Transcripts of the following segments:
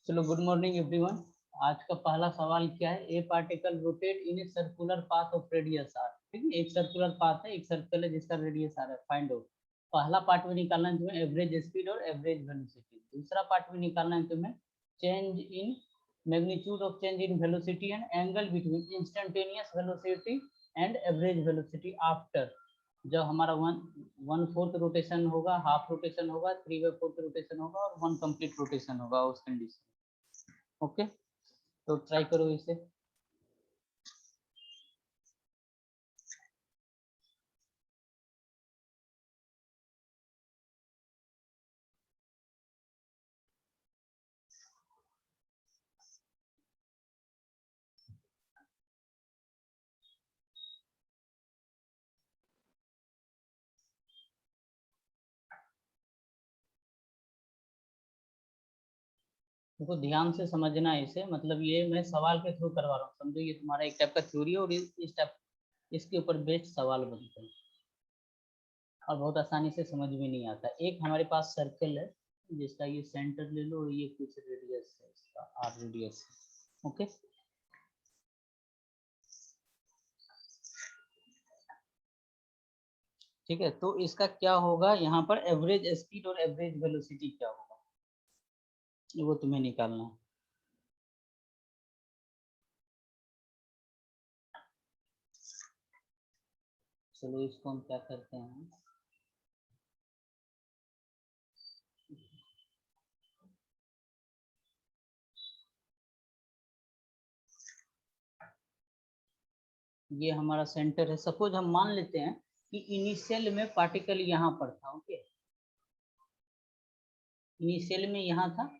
चलो good morning everyone. आज का पहला सवाल क्या है? A particle rotate in a circular path of radius r. ठीक है, एक सर्कुलर पाथ है, एक सर्कल है जिसका रेडियस आर है। Find out. पहला पार्ट में निकालना है तुम्हें एवरेज स्पीड और एवरेज वेलोसिटी। दूसरा पार्ट में निकालना है तुम्हें change in magnitude of change in velocity and angle between instantaneous velocity and average velocity after, जब हमारा 1/4 रोटेशन होगा, हाफ रोटेशन होगा, 3/4 रोटेशन होगा और 1 कंप्लीट रोटेशन होगा उस कंडीशन। ओके, तो ट्राई करो इसे। देखो ध्यान से समझना है इसे, मतलब ये मैं सवाल के थ्रू करवा रहा हूँ, समझो ये तुम्हारा एक टाइप का थ्योरी है और इस टाइप इसके ऊपर बेस्ड सवाल बनते हैं और बहुत आसानी से समझ में नहीं आता। एक हमारे पास सर्कल है जिसका ये सेंटर ले लो और ये कुछ रेडियस है, इसका आर रेडियस है। ओके, ठीक है, तो इसका क्या होगा यहाँ पर, एवरेज स्पीड और एवरेज वेलोसिटी क्या होगा वो तुम्हें निकालना है। चलो इसको हम क्या करते हैं, ये हमारा सेंटर है। सपोज हम मान लेते हैं कि इनिशियल में पार्टिकल यहाँ पर था। ओके, इनिशियल में यहाँ था,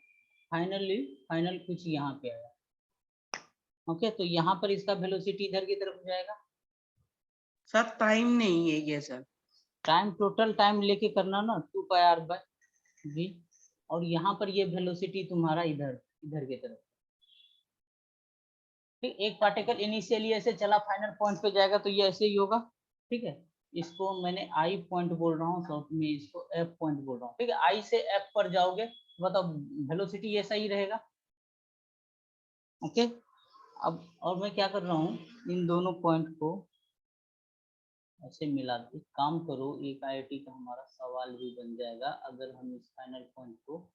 फाइनल कुछ यहाँ पे आया। ओके, तो यहाँ पर इसका वेलोसिटी इधर की तरफ हो जाएगा। सर टाइम नहीं है ये सर, टाइम टोटल टाइम लेके करना ना, 2πr/v, और यहाँ पर ये वेलोसिटी तुम्हारा इधर इधर की तरफ। ठीक, एक पार्टिकल इनिशियली ऐसे चला, फाइनल पॉइंट पे जाएगा तो ये ऐसे ही होगा। ठीक है, इसको मैंने आई पॉइंट बोल रहा हूँ, शॉर्ट में इसको एफ पॉइंट बोल रहा हूँ। ठीक है, आई से एफ पर जाओगे बताओ वेलोसिटी ऐसा ही रहेगा। ओके, अब और मैं क्या कर रहा हूँ, इन दोनों पॉइंट को ऐसे मिला दे। काम करो, एक आईआईटी का हमारा सवाल भी बन जाएगा अगर हम इस फाइनल पॉइंट को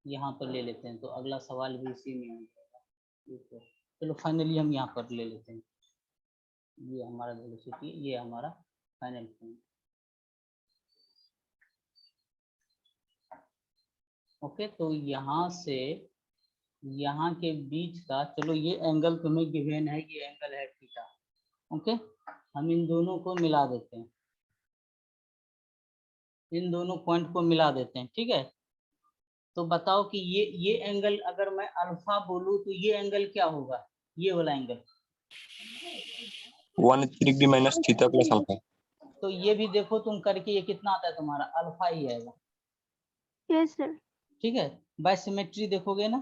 यहाँ पर ले लेते हैं, तो अगला सवाल भी इसी में आ जाएगा। ठीक है, चलो फाइनली हम यहाँ पर ले लेते हैं, ये हमारा वेलोसिटी, ये हमारा फाइनल पॉइंट। ओके, तो यहाँ से यहाँ के बीच का, चलो ये एंगल तुम्हें गिवन है, ये एंगल है थीटा। ओके, हम इन दोनों को मिला देते हैं, इन दोनों पॉइंट को मिला देते हैं। ठीक है, तो बताओ कि ये एंगल अगर मैं अल्फा बोलूं तो ये एंगल क्या होगा, ये वाला angle 180 degree minus theta plus alpha. तो ये भी देखो तुम करके, ये कितना आता है तुम्हारा, अल्फा ही आएगा। Yes sir. ठीक है, बाय सिमेट्री देखोगे ना,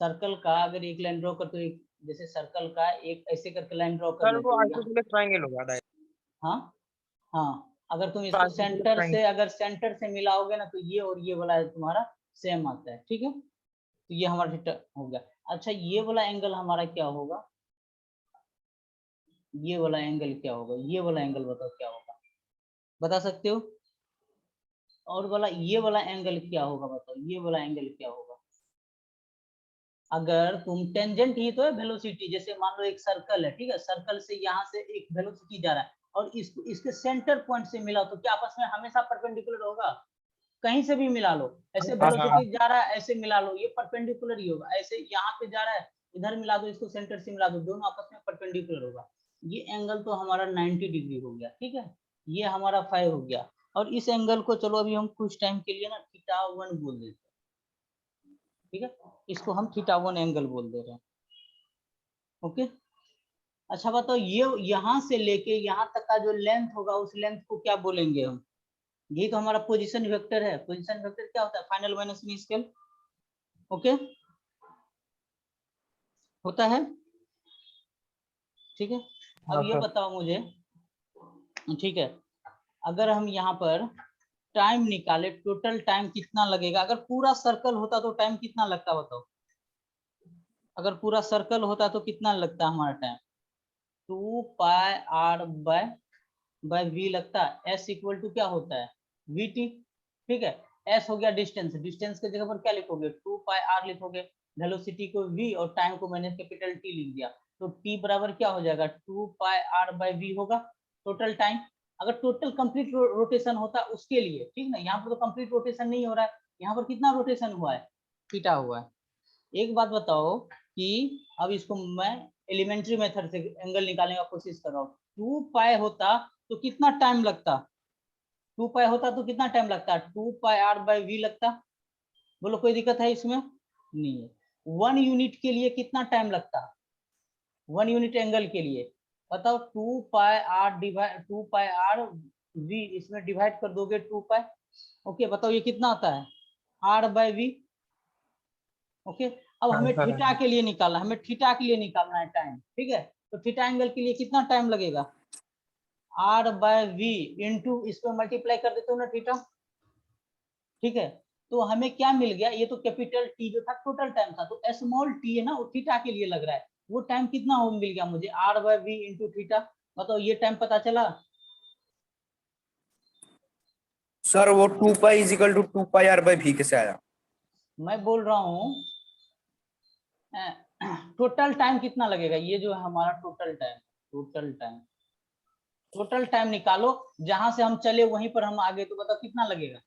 सर्कल का अगर एक लाइन ड्रॉ कर, तो एक जैसे सर्कल का एक ऐसे करके लाइन ड्रॉ कर सर ले वो तो आइसोसेलेस ट्रायंगल होगा डायरेक्ट। हाँ हाँ, अगर तुम इसको सेंटर से, अगर सेंटर से मिलाओगे ना, तो ये और ये वाला तुम्हारा सेम आता है। ठीक है, तो ये हमारा थीटा हो गया। अच्छा, ये वाला एंगल हमारा क्या होगा, ये वाला एंगल क्या होगा, ये वाला एंगल बताओ क्या होगा, बता सकते हो? और वाला ये वाला एंगल क्या होगा बताओ, ये वाला एंगल क्या होगा? अगर तुम टेंजेंट ही तो है वेलोसिटी, जैसे मान लो एक सर्कल है, ठीक है, सर्कल से यहाँ से एक वेलोसिटी जा रहा है और इसको इसके सेंटर पॉइंट से मिला, तो क्या आपस में हमेशा परपेंडिकुलर होगा? कहीं से भी मिला लो, ऐसे वेलोसिटी जा रहा है, ऐसे मिला लो, ये परपेंडिकुलर ही होगा। ऐसे यहाँ पे जा रहा है, इधर मिला दो, इसको सेंटर से मिला दो, दोनों आपस में परपेंडिकुलर होगा। ये एंगल तो हमारा 90 डिग्री हो गया। ठीक है, ये हमारा 5 हो गया, और इस एंगल को चलो अभी हम कुछ टाइम के लिए ना θ1 बोल देते हैं। ठीक है, इसको हम θ1 एंगल बोल दे रहे हैं। ओके, अच्छा बताओ, ये यहाँ से लेके यहाँ तक का जो लेंथ होगा, उस लेंथ को क्या बोलेंगे हम? यही तो हमारा पोजीशन वेक्टर है। पोजीशन वेक्टर क्या होता है? Final minus mean scale. Okay, होता है। ठीक है, अब ये बताओ मुझे, ठीक है, अगर हम यहाँ पर टाइम निकाले, टोटल टाइम कितना लगेगा। अगर पूरा सर्कल होता तो टाइम कितना लगता बताओ, अगर पूरा सर्कल होता तो कितना लगता हमारा time, 2 pi r by v लगता। एस इक्वल टू क्या होता है, वी टी, ठीक है। एस हो गया डिस्टेंस, डिस्टेंस की जगह पर क्या लिखोगे, 2 पाई आर लिखोगे, वेलोसिटी को वी और टाइम को मैंने कैपिटल टी लिख दिया, तो टी बराबर क्या हो जाएगा, 2 पाई आर बाय वी होगा टोटल टाइम। अगर टोटल कंप्लीट रोटेशन होता उसके लिए, ठीक ना, यहाँ पर तो कंप्लीट रोटेशन नहीं हो रहा है, यहाँ पर कितना रोटेशन हुआ है, थीटा हुआ है। एक बात बताओ कि अब इसको मैं एलिमेंट्री मेथड से एंगल निकालने का कोशिश कर रहा हूँ, 2 पाई होता तो कितना टाइम लगता, 2 पाई होता तो कितना टाइम लगता, 2 पाई आर बाय वी लगता। बोलो कोई दिक्कत है इसमें, नहीं है। 1 यूनिट के लिए कितना टाइम लगता, 1 यूनिट एंगल के लिए बताओ, 2 पाई आर वी, इसमें डिवाइड कर दोगे 2 पाई, ओके बताओ ये कितना आता है, आर बाय वी, ओके। अब हमें थीटा के लिए निकालना, हमें थीटा के लिए निकालना है टाइम, ठीक है। तो थीटा एंगल के लिए कितना टाइम लगेगा, आर बाय वी इंटू इसको मल्टीप्लाई कर देते हो ना थीटा, ठीक है। तो हमें क्या मिल गया, ये तो कैपिटल टी जो था टोटल टाइम था, तो स्मॉल टी है ना वो थीटा के लिए लग रहा है, वो टाइम कितना हो मिल गया मुझे, r by v into theta. बताओ ये टाइम पता चला। सर वो 2 pi is equal to 2 pi r by v कैसे आया? मैं बोल रहा हूँ टोटल टाइम कितना लगेगा, ये जो है हमारा टोटल टाइम, टोटल टाइम निकालो, जहां से हम चले वहीं पर हम आगे, तो बताओ कितना लगेगा,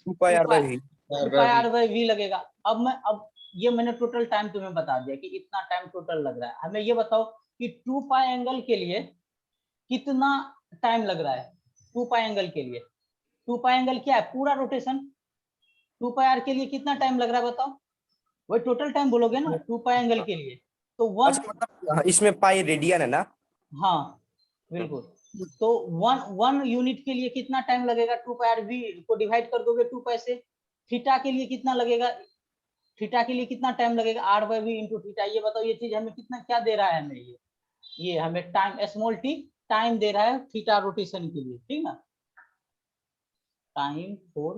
2 pi r by v. 2 pi r by v लगेगा। अब ये मैंने टोटल टाइम तुम्हें बता दिया कि इतना टाइम टोटल लग रहा है। हमें ये बताओ कि 2 पाई एंगल के लिए कितना टाइम लग रहा है, 2 पाई एंगल के लिए, 2 पाई एंगल क्या है, पूरा रोटेशन, 2 पाई आर के लिए कितना टाइम लग रहा है बताओ, वही टोटल टाइम बोलोगे ना 2 पाई एंगल के लिए, तो वन, अच्छा मतलब इसमें पाई रेडियन है ना? हाँ बिल्कुल। तो वन यूनिट के लिए कितना टाइम लगेगा, 2 पाई आर वी को डिवाइड कर दोगे 2 पाई से। थीटा के लिए कितना लगेगा, थीटा के लिए कितना टाइम लगेगा, r by v into theta. ये बताओ ये चीज हमें कितना क्या दे रहा है, हमें ये हमें टाइम, स्मॉल टी टाइम दे रहा है थीटा रोटेशन के लिए, ठीक ना, time for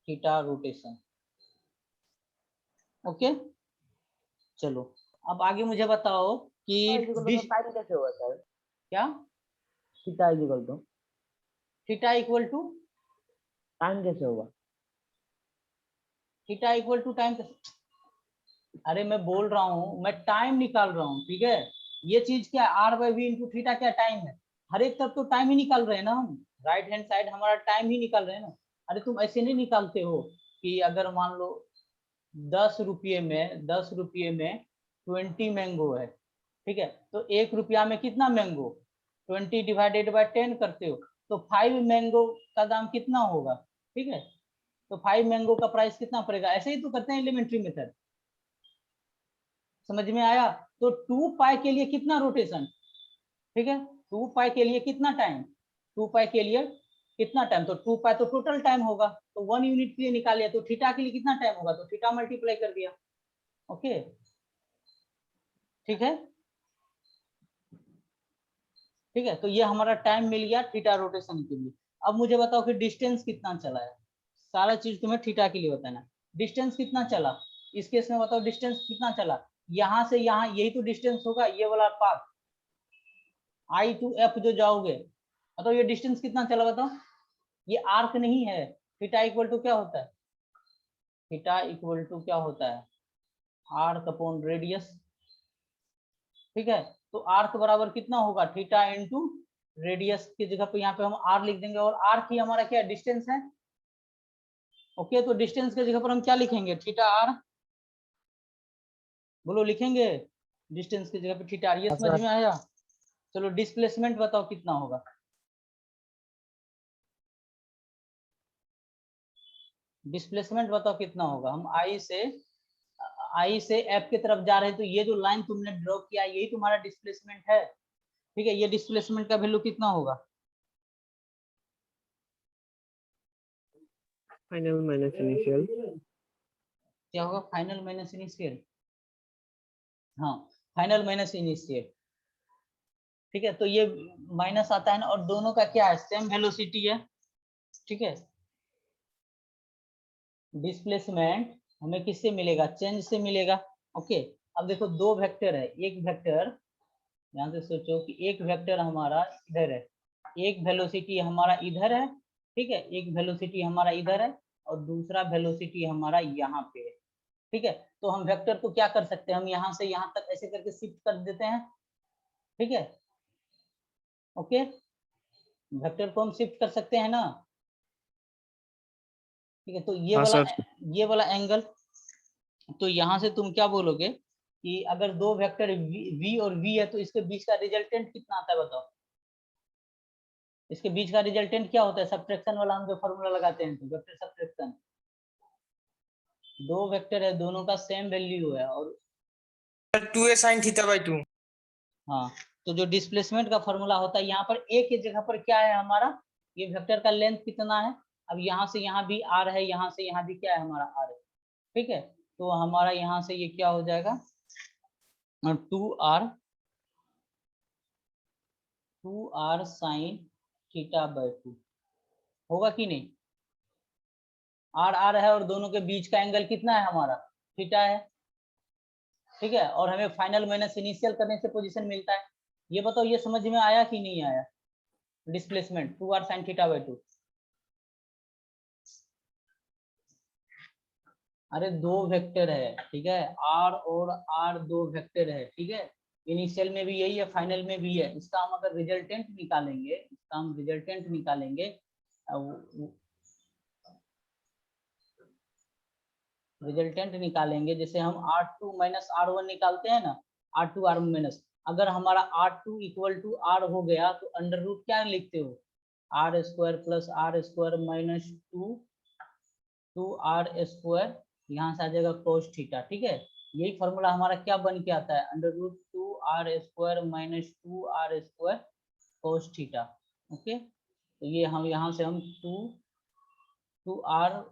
theta rotation, okay. चलो अब आगे मुझे बताओ कि टाइम कैसे हुआ सर, क्या, theta equal to theta equal to time कैसे हुआ? थीटा इक्वल टू टाइम, अरे मैं बोल रहा हूँ, मैं टाइम निकाल रहा हूँ, ठीक है। ये चीज क्या है, r by v into theta क्या टाइम है, हर एक तरफ तो टाइम ही निकाल रहे हैं ना हम, राइट हैंड साइड हमारा टाइम ही निकाल रहे हैं ना। अरे तुम ऐसे नहीं निकालते हो कि अगर मान लो 10 रुपये में 20 मैंगो है, ठीक है, तो 1 रुपया में कितना मैंगो, 20 डिवाइडेड बाय 10 करते हो, तो 5 मैंगो का दाम कितना होगा, ठीक है। तो 5 मैंगो का प्राइस कितना पड़ेगा, ऐसे ही तो करते हैं एलिमेंट्री मेथड, समझ में आया। तो 2 पाई के लिए कितना रोटेशन, ठीक है, 2 पाई के लिए कितना टाइम, 2 पाई के लिए कितना टाइम, तो 2 पाई तो टोटल टाइम होगा, तो 1 यूनिट के लिए निकालिए, तो थीटा के लिए कितना टाइम होगा, तो थीटा मल्टीप्लाई कर दिया, ओके, ठीक है। ठीक है, तो ये हमारा टाइम मिल गया थीटा रोटेशन के लिए। अब मुझे बताओ कि डिस्टेंस कितना चला है, सारा चीज तुम्हें थीटा के लिए बताना, डिस्टेंस कितना चला, इस केस में बताओ डिस्टेंस कितना चला, यहाँ से यहाँ यही तो डिस्टेंस होगा, ये वाला पाथ आई टू एफ जो जाओगे, बताओ ये डिस्टेंस कितना चला बताओ, ये आर्क नहीं है। थीटा इक्वल टू क्या होता है, थीटा इक्वल टू क्या होता है, आर्क अपॉन रेडियस, ठीक है। तो आर्क बराबर कितना होगा, थीटा इंटू रेडियस की जगह पे यहाँ पे हम आर लिख देंगे, और आर्क ही हमारा क्या डिस्टेंस है, ओके। तो डिस्टेंस की जगह पर हम क्या लिखेंगे, थीटा आर, बोलो लिखेंगे डिस्टेंस की जगह पे थीटा आर, ये समझ में आया। चलो डिस्प्लेसमेंट बताओ कितना होगा, डिस्प्लेसमेंट बताओ कितना होगा, हम आई से एफ की तरफ जा रहे हैं, तो ये जो लाइन तुमने ड्रॉ किया यही तुम्हारा डिस्प्लेसमेंट है, ठीक है। ये डिस्प्लेसमेंट का वैल्यू कितना होगा, फाइनल माइनस इनिशियल, क्या होगा, फाइनल माइनस इनिशियल, हाँ फाइनल माइनस इनिशियल, ठीक है। तो ये माइनस आता है ना, और दोनों का क्या है, सेम वेलोसिटी है, ठीक है। डिस्प्लेसमेंट हमें किससे मिलेगा, चेंज से मिलेगा। ओके, अब देखो दो वेक्टर है, एक वेक्टर ध्यान से सोचो कि एक वेक्टर हमारा इधर है, एक वेलोसिटी हमारा इधर है, ठीक है, एक वेलोसिटी हमारा इधर है और दूसरा वेलोसिटी हमारा यहाँ पे है, ठीक है। तो हम वेक्टर को क्या कर सकते हैं, हम यहाँ से यहाँ तक ऐसे करके शिफ्ट कर देते हैं, ठीक है। ओके, वेक्टर को हम शिफ्ट कर सकते हैं ना, ठीक है। तो ये वाला एंगल, तो यहाँ से तुम क्या बोलोगे कि अगर दो वेक्टर v और v है तो इसके बीच का रिजल्टेंट कितना आता है बताओ। इसके बीच का रिजल्टेंट क्या होता है, सब्ट्रैक्शन वाला हम जो फॉर्मूला लगाते हैं, तो वेक्टर सब्ट्रैक्शन, दो वेक्टर है दोनों का सेम वैल्यू है और 2a sin theta by 2। हाँ, तो जो डिस्प्लेसमेंट का फॉर्मूला होता है यहाँ पर a की जगह पर क्या है हमारा, ये वेक्टर का लेंथ कितना है, अब यहाँ से यहाँ भी r है, यहाँ से यहाँ भी क्या है हमारा r है, ठीक है। तो हमारा यहाँ से ये क्या हो जाएगा 2r sin थीटा बाय 2 होगा कि नहीं। r है और दोनों के बीच का एंगल कितना है हमारा, थीटा है, ठीक है। और हमें फाइनल माइनस इनिशियल करने से पोजीशन मिलता है। ये बताओ ये समझ में आया कि नहीं आया, displacement 2r sin theta by 2। अरे दो वेक्टर है, ठीक है, r और r दो वेक्टर है, ठीक है। इनिशियल में भी यही है, फाइनल में भी है। इसका हम अगर रिजल्टेंट निकालेंगे, जैसे हम r2 माइनस r1 निकालते हैं ना, r2 r1 माइनस, अगर हमारा r2 इक्वल टू r हो गया तो अंडर रूट क्या लिखते हो, r square plus r square minus 2r square, यहाँ से आ जाएगा कोस थीटा, ठीक है। यही फॉर्मूला हमारा क्या बन के आता है, under root 2r square minus 2r square cos theta. Okay, तो ये हम यहाँ से हम 2r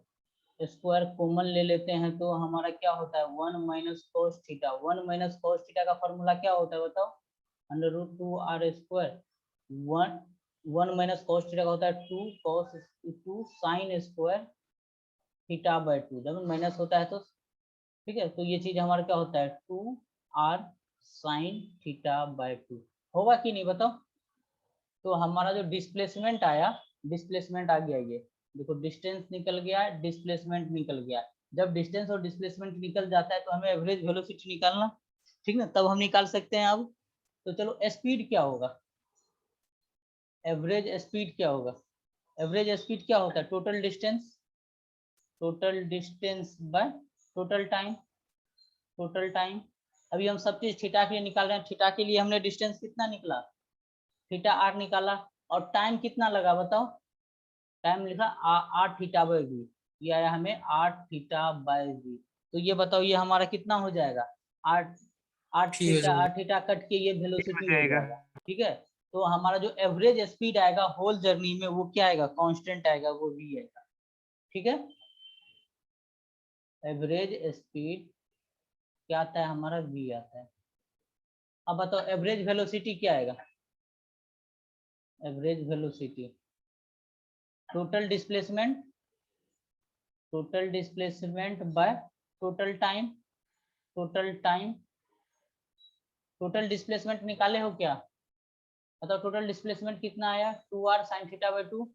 स्क्वायर कॉमन ले लेते हैं तो हमारा क्या होता है 1 minus cos theta. 1 minus cos theta का फॉर्मूला क्या होता है बताओ, under root 2r square, 1 minus cos theta का होता है 2 साइन स्क्वायर थीटा बाय 2, जब माइनस होता है तो, ठीक है। तो ये चीज हमारा क्या होता है 2r साइन थीटा बाय 2 होगा कि नहीं बताओ। तो हमारा जो डिस्प्लेसमेंट आया, डिस्प्लेसमेंट आ गया, ये देखो डिस्टेंस निकल गया, डिस्प्लेसमेंट निकल गया। जब डिस्टेंस और डिस्प्लेसमेंट निकल जाता है तो हमें एवरेज वेलोसिटी निकालना, ठीक ना, तब हम निकाल सकते हैं। अब तो चलो स्पीड क्या होगा, एवरेज स्पीड क्या होगा, एवरेज स्पीड क्या होता है, total distance by total time. अभी हम सब चीज थीटा के लिए निकाल रहे हैं, थीटा के लिए हमने डिस्टेंस कितना निकला, थीटा r निकाला, और टाइम कितना लगा बताओ, टाइम लिखा r थीटा बाय v, ये आया हमें r थीटा बाय v। तो ये बताओ ये हमारा कितना हो जाएगा, r थीटा कट के ये वेलोसिटी हो जाएगा, ठीक है। तो हमारा जो एवरेज स्पीड आएगा होल जर्नी में वो क्या आएगा, कांस्टेंट आएगा, वो v आएगा, ठीक है। एवरेज स्पीड क्या आता है हमारा v आता है। अब बताओ एवरेज वेलोसिटी क्या आएगा, average velocity total displacement by total displacement निकाले हो क्या, बताओ टोटल डिस्प्लेसमेंट कितना आया 2r sin theta by 2,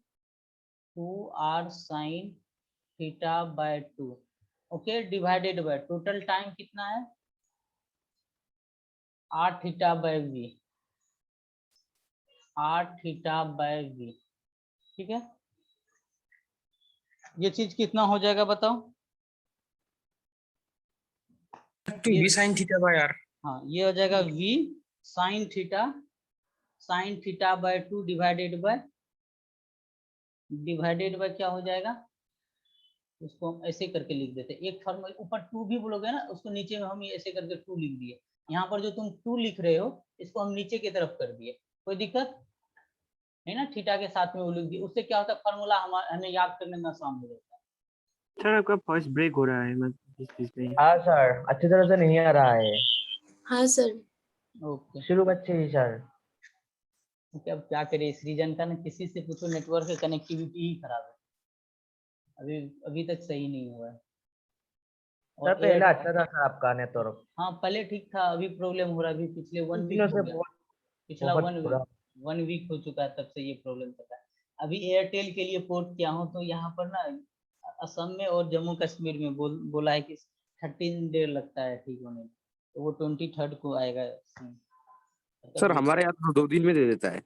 2r sin theta by 2, okay, divided by total time कितना है r theta by v, r theta by v, ठीक है। ये चीज कितना हो जाएगा बताओ, 2v sin theta by r। हाँ ये हो जाएगा v sine theta by 2 divided by क्या हो जाएगा, उसको हम ऐसे करके लिख देते, एक फॉर्मूला ऊपर 2 भी बोलोगे ना, उसको नीचे में हम ऐसे करके 2 लिख दिए। यहाँ पर जो तुम 2 लिख रहे हो इसको हम नीचे की तरफ कर दिए, कोई दिक्कत है ना, थीटा के साथ में वो लिख दिए, उससे क्या होता है फॉर्मूला हमें याद करने में आसान हो जाता है। सर आपका वॉइस ब्रेक हो रहा है, मैं इस चीज में। हाँ सर, अच्छी तरह से नहीं आ रहा है। हाँ सर। ओके, शुरू में अच्छे ही सर। अब क्या करें, इस रीजन का ना किसी से पूछो, नेटवर्क कनेक्टिविटी ही खराब है। अभी अभी तक सही नहीं हुआ है। सर और पहले एयर अच्छा था सर आपका नेटवर्क, हाँ पहले ठीक था, अभी प्रॉब्लम हो रहा है। अभी पिछले 1 कुछ वीक दिनों हो से गया, बहुत पिछला बहुत बुरा। 1 वीक हो चुका है, तब से ये प्रॉब्लम चल रहा है। अभी एयरटेल के लिए पोर्ट किया हूँ, तो यहाँ पर ना असम में और जम्मू कश्मीर में बोला है कि 13 डे लगता है ठीक होने में, तो वो 23 को आएगा SIM। सर हमारे यहाँ तो 2 दिन में दे देता है।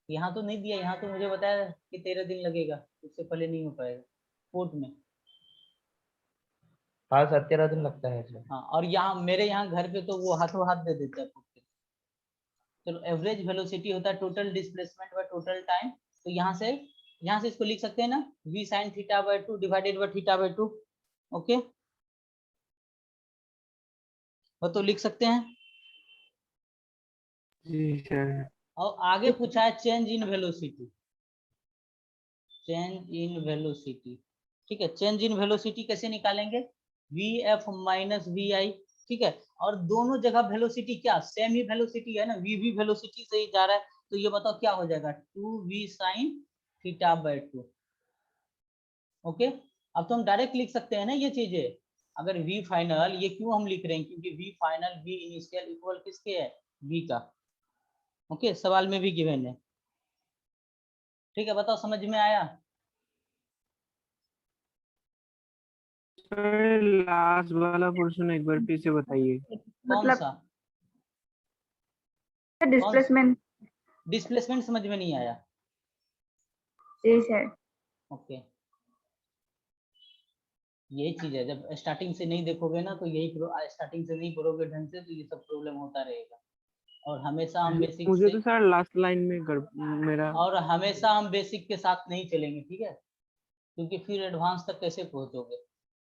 यहाँ तो नहीं दिया, यहाँ तो मुझे बताया कि 13 दिन लगेगा, उससे पहले नहीं हो पाएगा पोर्ट में। हाँ सर 13 दिन लगता है सर। हाँ, और यहाँ मेरे यहाँ घर पे तो वो हाथों हाथ दे देता है पोर्ट पे। चलो एवरेज वेलोसिटी होता है total displacement by total time, तो यहाँ से इसको लिख सकते हैं ना, v sin θ/2 divided by θ/2। Okay, वो तो लिख सकते हैं। जी सर। और आगे पूछा है change in velocity, change in velocity. ठीक है, चेंज इन वेलोसिटी कैसे निकालेंगे, vf माइनस vi। ठीक है, और दोनों जगह वेलोसिटी क्या सेम ही वेलोसिटी है ना, v भी वेलोसिटी से ही जा रहा है, तो ये बताओ क्या हो जाएगा 2v sin θ/2। ओके, अब तो हम डायरेक्ट लिख सकते हैं ना ये चीजें। अगर v फाइनल, ये क्यों हम लिख रहे हैं, क्योंकि v final v initial equal किसके है, v का। ओके, सवाल में भी गिवन है। ठीक है, बताओ समझ में आया। सर लास्ट वाला पोर्शन एक बार फिर से बताइए। कौन मतलब सा डिस्प्लेसमेंट। डिस्प्लेसमेंट समझ में नहीं आया। जी सर। ओके, यही चीज है, जब स्टार्टिंग से नहीं देखोगे ना, तो यही स्टार्टिंग से नहीं पढ़ोगे ढंग से, तो ये सब प्रॉब्लम होता रहेगा। और हमेशा हम बेसिक मुझे से, तो सर लास्ट लाइन में मेरा और हमेशा हम बेसिक के साथ नहीं चलेंगे, ठीक है, क्योंकि फिर एडवांस तक कैसे पहुंचोगे,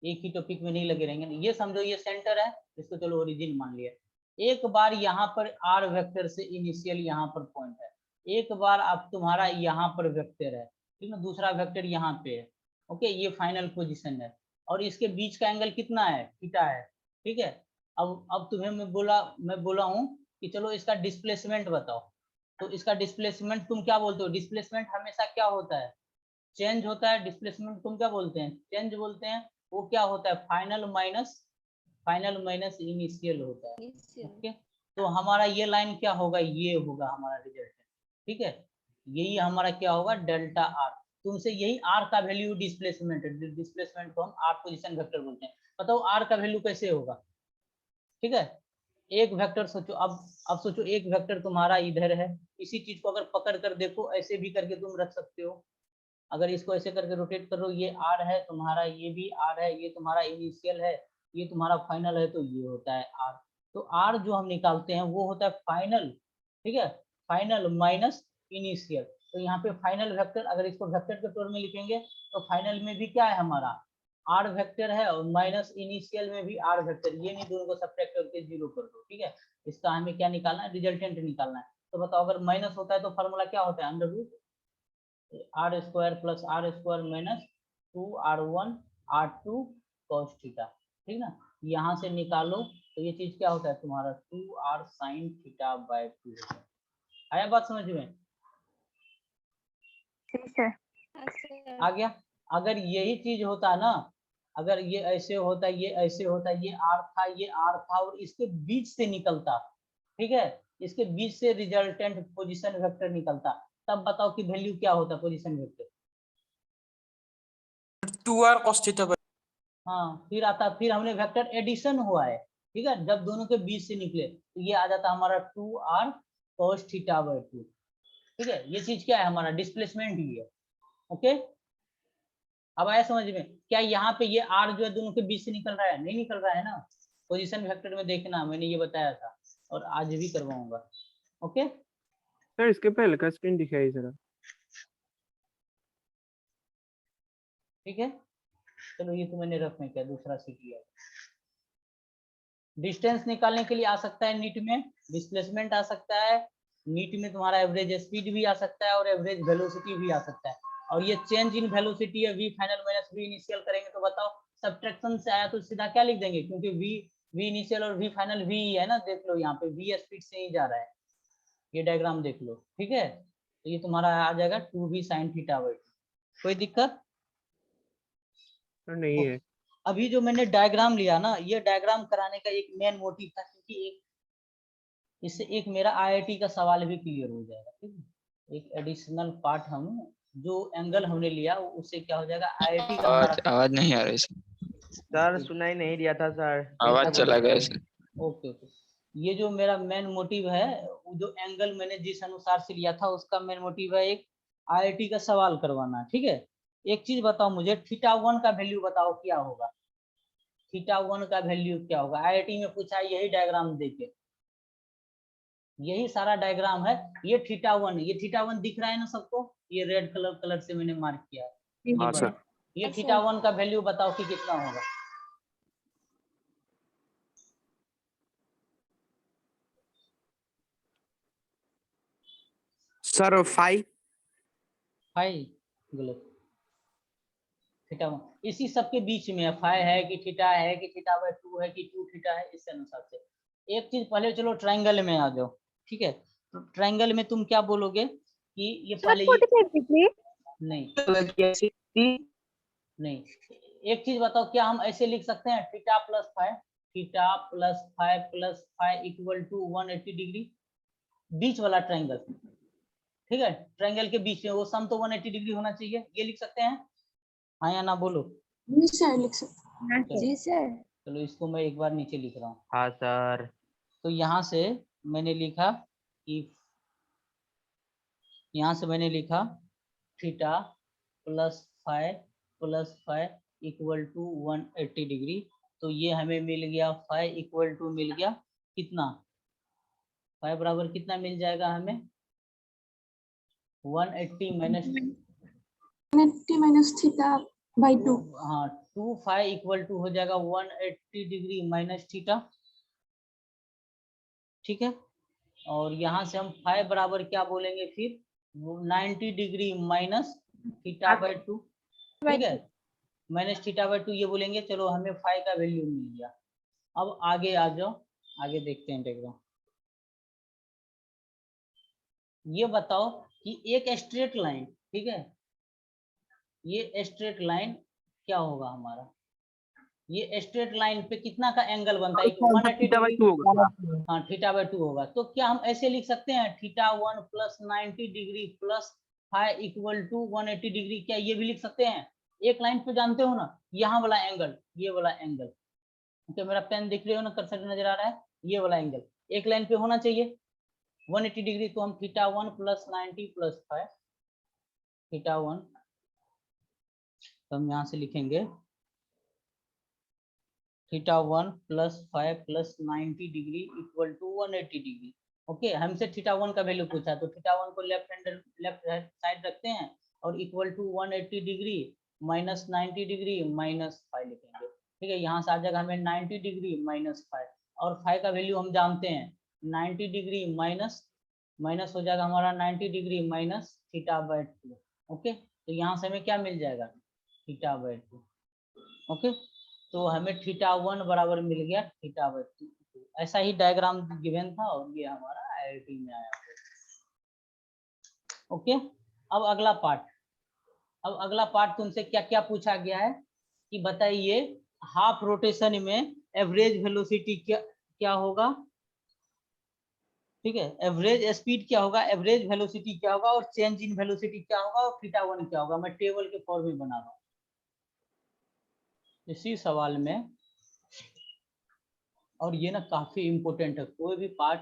एक ही टॉपिक में नहीं लगे रहेंगे। ये समझो ये सेंटर है, इसको चलो ओरिजिन मान लिया। एक बार यहाँ पर आर वेक्टर से इनिशियल यहाँ पर पॉइंट है, एक बार अब तुम्हारा यहाँ पर वेक्टर है, ठीक है, दूसरा वेक्टर यहाँ पे है। ओके, ये फाइनल पोजीशन है, और इसके बीच का एंगल कितना है, थीटा है। ठीक है, अब तुम्हें मैं बोला हूँ कि चलो इसका डिस्प्लेसमेंट बताओ, तो इसका डिस्प्लेसमेंट तुम क्या बोलते हो, डिस्प्लेसमेंट हमेशा क्या होता है, चेंज होता है। डिस्प्लेसमेंट तुम क्या बोलते हैं, चेंज बोलते हैं। वो क्या होता है, फाइनल माइनस इनिशियल होता है। ओके, तो हमारा ये लाइन क्या होगा, ये होगा हमारा रिजल्ट। ठीक है, यही हमारा क्या होगा, डेल्टा आर। तुमसे यही आर का वैल्यू डिस्प्लेसमेंट है, डिस्प्लेसमेंट को हम आर पोजीशन वेक्टर बोलते हैं। बताओ आर का वैल्यू कैसे होगा। ठीक है, एक वेक्टर सोचो, अब सोचो एक वेक्टर तुम्हारा इधर है, इसी चीज को अगर पकड़ कर देखो, ऐसे भी करके तुम रख सकते हो। अगर इसको ऐसे करके रोटेट करो, ये आर है तुम्हारा, ये भी आर है, ये तुम्हारा इनिशियल है, ये तुम्हारा फाइनल है, तो ये होता है आर। तो आर जो हम निकालते हैं वो होता है फाइनल। ठीक है, फाइनल माइनस इनिशियल। तो यहाँ पे फाइनल वेक्टर, अगर इसको वेक्टर के तौर में लिखेंगे, तो फाइनल में भी क्या है हमारा आर वेक्टर है, और माइनस इनिशियल में भी आर वेक्टर। ये नहीं, दोनों को सब्ट्रैक्ट करके 0 कर दो। ठीक है, इसका हमें क्या निकालना है, रिजल्टेंट निकालना है। तो बताओ अगर माइनस होता है तो फॉर्मूला क्या होता है, under root r square plus r square minus 2r1 r2 cos theta. ठीक ना, यहाँ से निकालो तो ये चीज क्या होता है तुम्हारा 2r sin θ/2। आया बात समझ में, जी सर। आ गया। अगर यही चीज होता ना, अगर ये ऐसे होता, ये ऐसे होता, ये आर था, ये आर था, और इसके बीच से निकलता, ठीक है, इसके बीच से रिजल्टेंट पोजीशन वेक्टर निकलता, तब बताओ कि वैल्यू क्या होता पोजीशन वेक्टर। 2r cos θ/2। हाँ, फिर आता, फिर हमने वेक्टर एडिशन हुआ है, ठीक है, जब दोनों के बीच से निकले तो ये आ जाता हमारा 2r cos θ/2। ठीक है, ये चीज क्या है, हमारा डिस्प्लेसमेंट ही है। ओके, अब आया समझ में, क्या यहाँ पे ये r जो है दोनों के बीच से निकल रहा है, नहीं निकल रहा है ना। पोजीशन वेक्टर में देखना, मैंने ये बताया था और आज भी करवाऊंगा। ओके, सर इसके पहले का स्क्रीन दिखाइए जरा। ठीक है, चलो ये तो मैंने रफ में किया, दूसरा सीख लिया। डिस्टेंस निकालने के लिए आ सकता है नीट में, डिस्प्लेसमेंट आ सकता है नीट में, तुम्हारा एवरेज स्पीड भी आ सकता है और एवरेज वेलोसिटी भी आ सकता है। और ये चेंज इन वेलोसिटी है v final minus v initial करेंगे, तो बताओ सब्ट्रैक्शन से आया तो सीधा क्या लिख देंगे, क्योंकि v इनिशियल और v फाइनल v है ना, देख लो यहाँ पे v स्पीड से ही जा रहा है, ये डायग्राम देख लो। ठीक है, तो ये तुम्हारा आ जाएगा 2v sin θ/2। कोई दिक्कत, सर नहीं है। अभी जो मैंने डायग्राम लिया ना, ये डायग्राम कराने का एक मेन मोटिव था, क्योंकि एक इससे एक मेरा आईआईटी का सवाल भी क्लियर हो जाएगा, ठीक है। एक एडिशनल पार्ट हम जो एंगल हमने लिया उससे क्या हो जाएगा, आईआईटी का आवाज हमारा। आवाज नहीं आ रही सर, सर सुनाई नहीं दिया था सर, फिर आवाज से चला बोलिए। गया सर। ओके ओके, ये जो मेरा मेन मोटिव है, वो जो एंगल मैंने जिस अनुसार से लिया था उसका मेन मोटिव है एक आईआईटी का सवाल करवाना, ठीक है। एक चीज बताओ मुझे, थीटा 1 का वैल्यू बताओ क्या होगा, थीटा 1 का वैल्यू क्या होगा, आईआईटी में पूछा है यही डायग्राम देके, यही सारा डायग्राम है। ये थीटा 1, ये थीटा 1 दिख रहा है ना सबको, ये रेड कलर से मैंने मार्क किया है, ये हाँ बड़ा। सर। ये थीटा 1 का वैल्यू बताओ कि कितना होगा। सर 5। 5 गलत, थीटा 1 इसी सबके बीच में है, 5 है कि थीटा है कि थीटा/2 है कि 2 थीटा है, इस अनुसार से। एक चीज पहले चलो ट्रायंगल में आ जाओ, ठीक है। तो ट्रायंगल में तुम क्या बोलोगे कि ये पहले ये 45 डिग्री। नहीं नहीं, एक चीज बताओ, क्या हम ऐसे लिख सकते हैं θ+5, θ+5 इक्वल टू 180 डिग्री, बीच वाला ट्रायंगल, ठीक है। ट्रायंगल के बीच में वो सम तो 180 डिग्री होना चाहिए, ये लिख सकते हैं, हाँ या ना बोलो। जी सर लिख सकते। जी सर। चलो इसको मैं एक बार नीचे लिख रहा हूँ। हाँ सर। तो यहाँ से मैंने लिखा कि यहाँ से मैंने लिखा θ+5 इक्वल टू 180 डिग्री। तो ये हमें मिल गया 5 इक्वल टू मिल गया कितना, 5 बराबर कितना मिल जाएगा हमें, 180 माइनस θ/2। हाँ 2 5 इक्वल टू हो जाएगा 180 डिग्री माइनस थीटा, ठीक है। और यहाँ से हम 5 बराबर क्या बोलेंगे फिर, 90 डिग्री माइनस θ/2, ठीक है, माइनस θ/2 ये बोलेंगे। चलो हमें 5 का वैल्यू मिल गया। अब आगे आ जाओ, आगे देखते हैं डायग्राम। ये बताओ कि एक स्ट्रेट लाइन, ठीक है, ये स्ट्रेट लाइन क्या होगा हमारा, ये स्ट्रेट लाइन पे कितना का एंगल बनता है, 180 डिग्री, हाँ θ/2 होगा। तो क्या हम ऐसे लिख सकते हैं θ1 + 90 degree plus 5 equal to 180 degree, क्या ये भी लिख सकते हैं। एक लाइन पे जानते हो ना, यहाँ वाला एंगल, ये वाला एंगल, क्या मेरा पेन दिख रहे हो ना, कर्सर नजर आ रहा है, ये वाला एंगल एक लाइन पे होना चाहिए 180 डिग्री। तो हम θ1 + 90 + 5 θ1, तो हम यहाँ से लिखेंगे θ1 + 5 + 90 degree equal to 180 degree. Okay, हमसे θ1 का वैल्यू पूछा, तो θ1 को लेफ्ट साइड रखते हैं और equal to 180 degree minus 90 degree minus 5 लिखेंगे, ठीक है। यहाँ से आ जाएगा हमें 90 डिग्री माइनस 5, और 5 का वैल्यू हम जानते हैं 90 डिग्री माइनस हो जाएगा हमारा 90 डिग्री माइनस θ/2। ओके, तो यहाँ से हमें क्या मिल जाएगा, θ/2। ओके, तो हमें θ1 बराबर मिल गया θ/2। ऐसा ही डायग्राम गिवन था और ये हमारा आईआईटी में आया। ओके, अब अगला पार्ट तुमसे क्या क्या पूछा गया है कि बताइए हाफ रोटेशन में एवरेज वेलोसिटी क्या होगा, ठीक है, एवरेज स्पीड क्या होगा, एवरेज वेलोसिटी क्या होगा, और चेंज इन वेलोसिटी क्या होगा, और θ1 क्या होगा। मैं टेबल के फॉर्म में बना रहा हूँ इसी सवाल में, और ये ना काफी इंपॉर्टेंट है, कोई भी पार्ट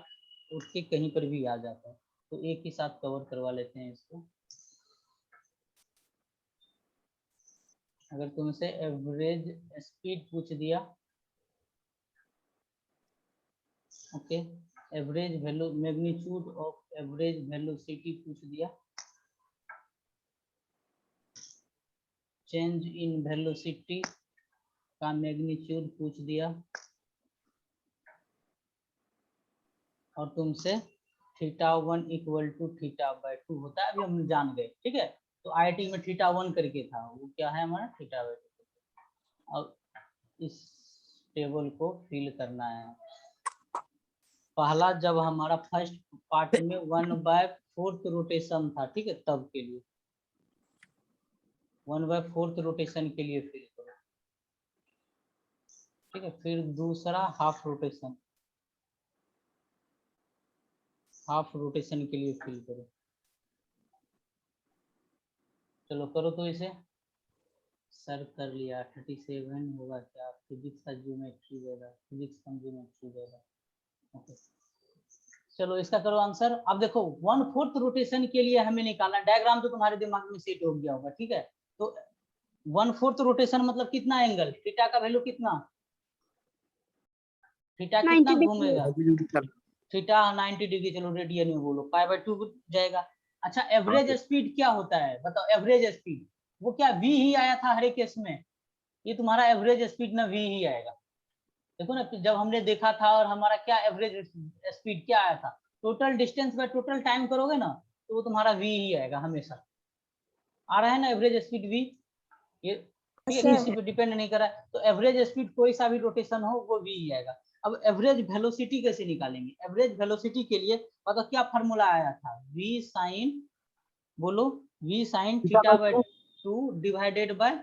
उठ के कहीं पर भी आ जाता है, तो एक ही साथ कवर करवा लेते हैं इसको। अगर तुमसे एवरेज स्पीड पूछ दिया, okay, average magnitude of average velocity पूछ दिया, चेंज इन वेलोसिटी का मैग्नीट्यूड पूछ दिया, और तुमसे θ1 इक्वल टू θ/2 होता है, अभी हम जान गए, ठीक है। तो आईआईटी में θ1 करके था, वो क्या है हमारा θ/2। अब इस टेबल को फिल करना है। पहला जब हमारा फर्स्ट पार्ट में 1/4 रोटेशन था, ठीक है, तब के लिए 1/4 रोटेशन के लिए फिल करो। ठीक है, फिर दूसरा हाफ रोटेशन, हाफ रोटेशन के लिए फिल करो। चलो करो तो इसे। सर कर लिया, 37 होगा क्या? फिजिक्स का ज्योमेट्री देगा, फिजिक्स का ज्योमेट्री देगा। ओके, चलो इसका करो आंसर। अब देखो 1/4 रोटेशन के लिए हमें निकालना, डायग्राम तो तुम्हारे दिमाग में सेट हो गया होगा, ठीक है। तो 1/4 रोटेशन मतलब कितना एंगल, थीटा का वैल्यू कितना, थीटा कितना 90 घूमेगा, sir. थीटा 90 डिग्री, चलो रेडियन में बोलो, π/2 जाएगा। अच्छा एवरेज स्पीड क्या होता है बताओ, एवरेज स्पीड वो क्या v ही आया था हर एक केस में, ये तुम्हारा एवरेज स्पीड ना v ही आएगा। देखो ना, जब हमने देखा था और हमारा क्या एवरेज स्पीड क्या आया था, total distance by total time करोगे ना तो वो तुम्हारा v ही आएगा हमेशा। आ रहा है ना एवरेज स्पीड v, ये ठीक है, किसी पे डिपेंड नहीं कर रहा है। तो एवरेज स्पीड कोई सा भी रोटेशन हो वो v ही आएगा। अब एवरेज वेलोसिटी कैसे निकालेंगे, एवरेज वेलोसिटी के लिए बताओ क्या फार्मूला आया था, v sin, बोलो v sin θ/2 डिवाइडेड बाय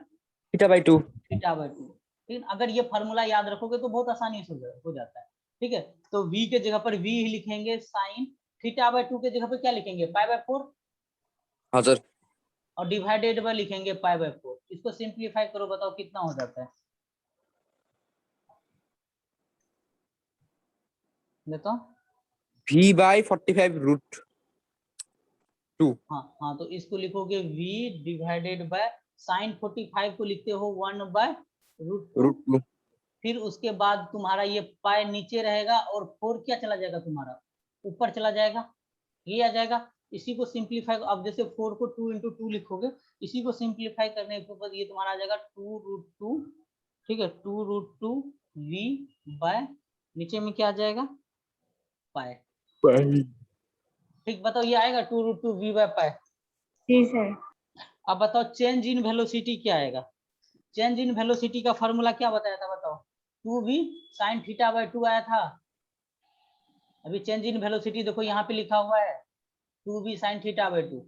θ/2. θ/2। लेकिन अगर ये फार्मूला याद रखोगे तो बहुत आसानी से हो जाता है, ठीक है। तो v के जगह पर v ही लिखेंगे, sin θ/2 के जगह पर क्या लिखेंगे, π/4, हाँ सर. और डिवाइडेड बाय लिखेंगे π/4। इसको सिंप्लीफाई करो, बताओ कितना हो जाता है, बताओ। v/45√2. हाँ तो इसको लिखोगे v डिवाइडेड बाय साइन 45 को लिखते हो 1/√2। √2. फिर उसके बाद तुम्हारा ये पाई नीचे रहेगा और 4 क्या चला जाएगा तुम्हारा, ऊपर चला जाएगा, ये आ जाएगा। इसी को सिंप्लीफाई, अब जैसे 4 को 2 × 2 लिखोगे, इसी को सिंप्लीफाई करने के बाद ये तुम्हारा आ जाएगा 2√2, ठीक है, 2√2 v/, नीचे में क्या आ जाएगा, पाई। ठीक, बताओ ये आएगा 2√2 v/पाई। जी सर। अब बताओ चेंज इन वेलोसिटी क्या आएगा, चेंज इन वेलोसिटी का फॉर्मूला क्या बताया था बताओ, 2v sin θ/2 आया था। अभी चेंज इन वेलोसिटी देखो यहाँ पे लिखा हुआ है 2v sin θ/2,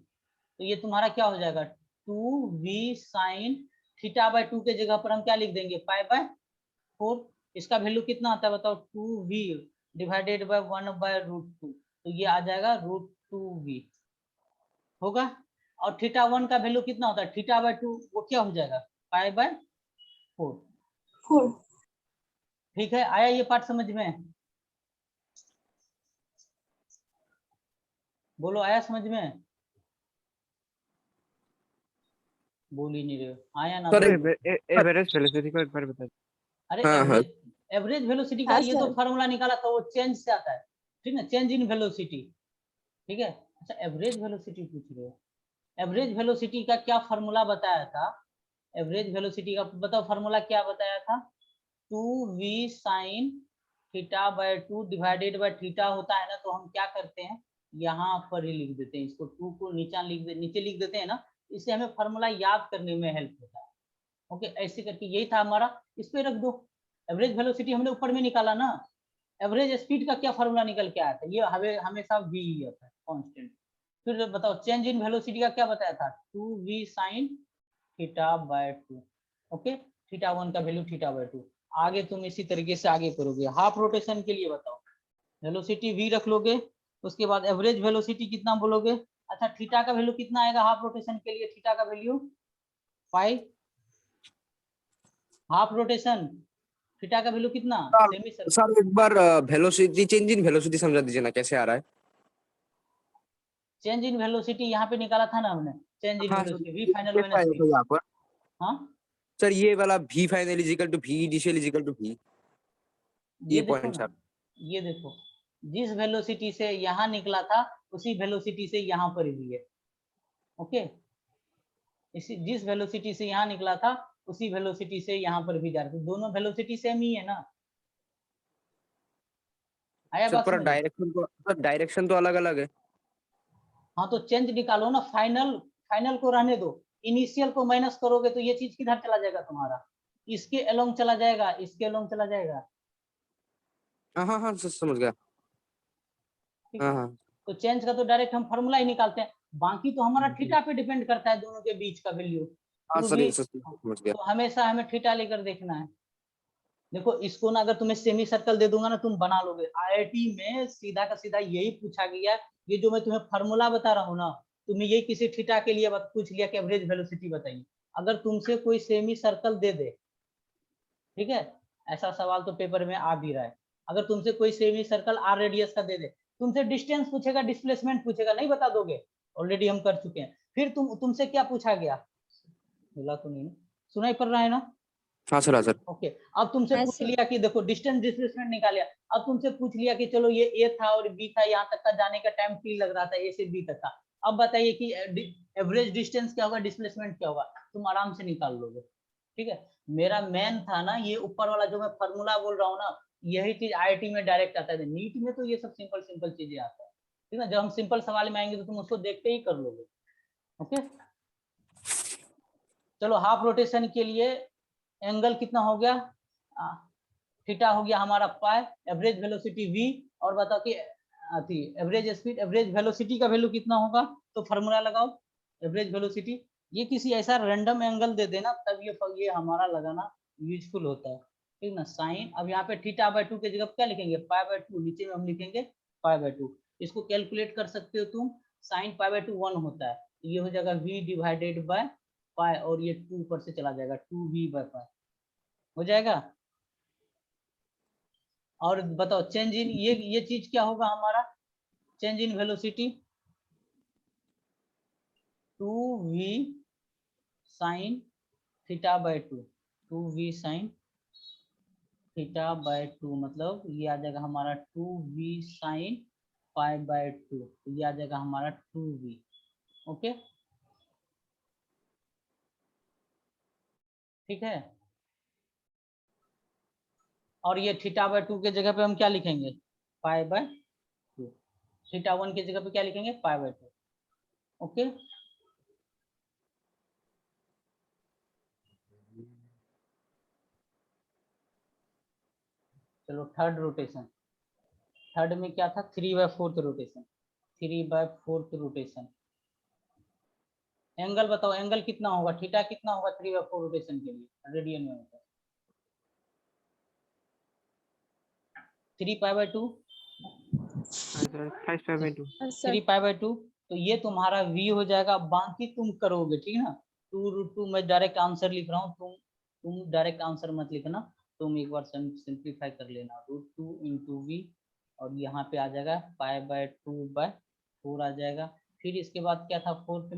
तो ये तुम्हारा क्या हो जाएगा, 2v sin θ/2 के जगह पर हम क्या लिख देंगे, π/4। इसका वैल्यू कितना आता है बताओ, 2v डिवाइडेड बाय 1/√2, तो ये आ जाएगा √2v होगा। और θ1 का वैल्यू कितना होता है, θ/2 वो क्या हो जाएगा, π/4। 4। ठीक है, आया ये पार्ट समझ में, बोलो आया समझ में, बोल ही नहीं रहे हो, आया ना सर, बोलो। एवरेज वेलोसिटी को एक बार बता दो। अरे हाँ, हाँ। एवरेज वेलोसिटी का हाँ, ये तो सर। फार्मूला निकाला था, वो चेंज से आता है, ठीक ना, चेंज इन वेलोसिटी, ठीक है। अच्छा एवरेज वेलोसिटी पूछ रहे हो, एवरेज वेलोसिटी का क्या फार्मूला बताया था, एवरेज वेलोसिटी का बताओ फार्मूला क्या बताया था, 2v sin θ/2 divided by theta होता है ना, तो हम क्या करते हैं यहाँ पर ही लिख देते हैं इसको, 2 को नीचे लिख देते हैं ना, इससे हमें फार्मूला याद करने में हेल्प होता है। ओके, ऐसे करके यही था हमारा, इस पे रख दो। एवरेज वेलोसिटी हमने ऊपर में निकाला ना, एवरेज स्पीड का क्या फार्मूला निकल के आया था, ये हमेशा v ही होता है कांस्टेंट। फिर बताओ चेंज इन वेलोसिटी का क्या बताया था, 2v sin θ/2। ओके, θ1 का वैल्यू θ/2। आगे तुम इसी तरीके से आगे करोगे। हाफ रोटेशन के लिए बताओ, वेलोसिटी v रख लोगे, उसके बाद एवरेज वेलोसिटी कितना बोलोगे। अच्छा थीटा का वैल्यू कितना आएगा हाफ रोटेशन के लिए, थीटा का value pi, half rotation theta का वैल्यू कितना, सेमी सर्कल। सर एक बार वेलोसिटी, चेंज इन वेलोसिटी समझा दीजिए ना, कैसे आ रहा है। चेंज इन वेलोसिटी यहाँ पे निकाला था ना हमने, चेंज इन हाँ वेलोसिटी v सर, फाइनल कैसा माइनस आएगा v। यहाँ पर हाँ सर, ये वाला v final is equal to v initial is equal to v, ये ये देखो पॉइंट ना, सर। ये देखो जिस वेलोसिटी से यहाँ निकला था उसी वेलोसिटी से यहाँ पर भी है। ओके, इसी जिस वेलोसिटी से यहाँ निकला था उसी वेलोसिटी से यहाँ पर भी जा रहा था, दोनों वेलोसिटी सेम ही है ना, आया सर बात पूरा समझ। डायरेक्शन तो अलग अलग है। हाँ तो चेंज निकालो ना, फाइनल को रहने दो, इनिशियल को माइनस करोगे तो ये चीज किधर चला जाएगा तुम्हारा, इसके अलोंग चला जाएगा, इसके अलोंग चला जाएगा, हाँ हाँ हाँ सर, समझ गया। ठीक हाँ है। हाँ तो चेंज का तो डायरेक्ट हम फार्मूला ही निकालते हैं, बाकी तो हमारा थीटा पे डिपेंड करता है दोनों के बीच का वैल्यू, हाँ तो सर, भी ये सर समझ गया। तो हमेशा हमें थीटा लेकर देखना है। देखो इसको ना अगर तुम्हें सेमी सर्कल दे दूंगा ना तुम बना लोगे। आईआईटी में सीधा का सीधा यही पूछा गया, ये जो मैं तुम्हें फार्मूला बता रहा हूँ ना, तुम्हें यही किसी थीटा के लिए पूछ लिया कि एवरेज वेलोसिटी बताइए। अगर तुमसे कोई सेमी सर्कल दे दे, ठीक है, ऐसा सवाल तो पेपर में आ भी रहा है, अगर तुमसे कोई सेमी सर्कल आर रेडियस का दे दे, तुमसे डिस्टेंस पूछेगा, डिस्प्लेसमेंट पूछेगा, नहीं बता दोगे, ऑलरेडी हम कर चुके हैं। फिर तुमसे क्या पूछा गया, मिला तो नहीं, सुनाई पड़ रहा है ना? हाँ सर, हाँ सर। ओके, अब तुमसे हाँ, पूछ सर। लिया कि देखो डिस्टेंस डिस्प्लेसमेंट निकालिया, अब तुमसे पूछ लिया कि चलो ये ए था और बी था, यहाँ तक का जाने का टाइम टी लग रहा था, ए से बी तक का, अब बताइए कि एवरेज डिस्टेंस क्या होगा, डिस्प्लेसमेंट क्या होगा, तुम आराम से निकाल लोगे। ठीक है, मेरा मेन था ना ये ऊपर वाला जो मैं फार्मूला बोल रहा हूँ ना, यही चीज आईआईटी में डायरेक्ट आता है, नीट में तो ये सब सिंपल सिंपल चीजें आता है। ठीक है, जब हम सिंपल सवाल में आएंगे तो तुम उसको देखते ही कर लोगे। ओके, चलो हाफ रोटेशन के लिए एंगल कितना हो गया, थीटा हो गया हमारा पाई, एवरेज वेलोसिटी v, और बताओ कि एवरेज स्पीड, एवरेज वेलोसिटी का वैल्यू कितना होगा, तो फार्मूला लगाओ एवरेज वेलोसिटी। ये किसी ऐसा रैंडम एंगल दे देना तब ये हमारा लगाना यूजफुल होता है। ठीक ना, साइन, अब यहाँ पे थीटा बाय 2 की जगह क्या लिखेंगे, पाई बाय 2, नीचे में हम लिखेंगे पाई बाय 2। इसको कैलकुलेट कर सकते हो तुम, साइन पाई बाय 2 1 होता है, ये हो जाएगा v डिवाइडेड बाय पाई, और ये 2 ऊपर से चला जाएगा 2v बाय पाई, हो जाएगा। और बताओ चेंज इन, ये चीज क्या होगा हमारा, change in velocity 2v sine theta by 2, 2v sine theta by 2, मतलब ये आ जाएगा हमारा 2v साइन पाई बाय 2, ये आ जाएगा हमारा 2v। ओके, ठीक है, और ये थीटा बाय 2 के जगह पे हम क्या लिखेंगे, पाई बाय 2, थीटा 1 की जगह पे क्या लिखेंगे, पाई बाय 2। ओके, चलो थर्ड रोटेशन, थर्ड में क्या था, 3/4 रोटेशन, 3/4 रोटेशन। एंगल बताओ, एंगल कितना होगा, थीटा कितना होगा 3/4 रोटेशन के लिए, रेडियन में होगा 3 पाई बाय 2, हाँ sir, 5 pi by 2। 3 pi by 2, तो ये तुम्हारा v हो जाएगा, बाकी तुम करोगे, ठीक है ना, 2√2 मैं डायरेक्ट आंसर लिख रहा हूँ, तुम डायरेक्ट आंसर मत लिखना, तुम एक बार सिंप्लीफाई कर लेना, √2 इंटू v, और यहाँ पे आ जाएगा पाई बाय 2/4 आ जाएगा। फिर इसके बाद क्या था फोर्थ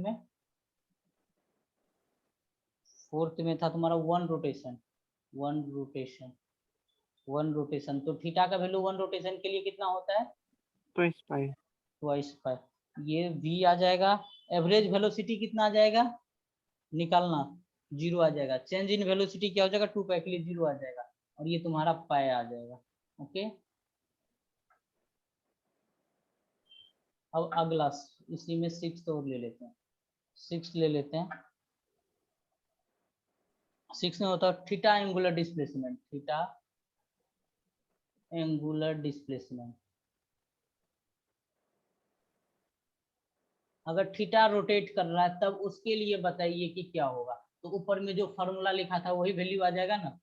में था तुम्हारा 1 रोटेशन, 1 रोटेशन, 1 रोटेशन, तो थीटा का वैल्यू 1 रोटेशन के लिए कितना होता है, ट्वाइस पाई। ट्वाइस पाई, ये v आ जाएगा। एवरेज वेलोसिटी कितना आ जाएगा, निकालना, 0 आ जाएगा। चेंज इन वेलोसिटी क्या हो जाएगा, 2 पाई के लिए 0 आ जाएगा, और ये तुम्हारा पाई आ जाएगा। ओके, अब अगला इसी में 6 और ले लेते हैं, 6 ले लेते हैं। 6 में होता है theta angular displacement, theta angular displacement. अगर थीटा रोटेट कर रहा है तब उसके लिए बताइए कि क्या होगा, तो ऊपर में जो फॉर्मूला लिखा था वही वैल्यू आ जाएगा ना।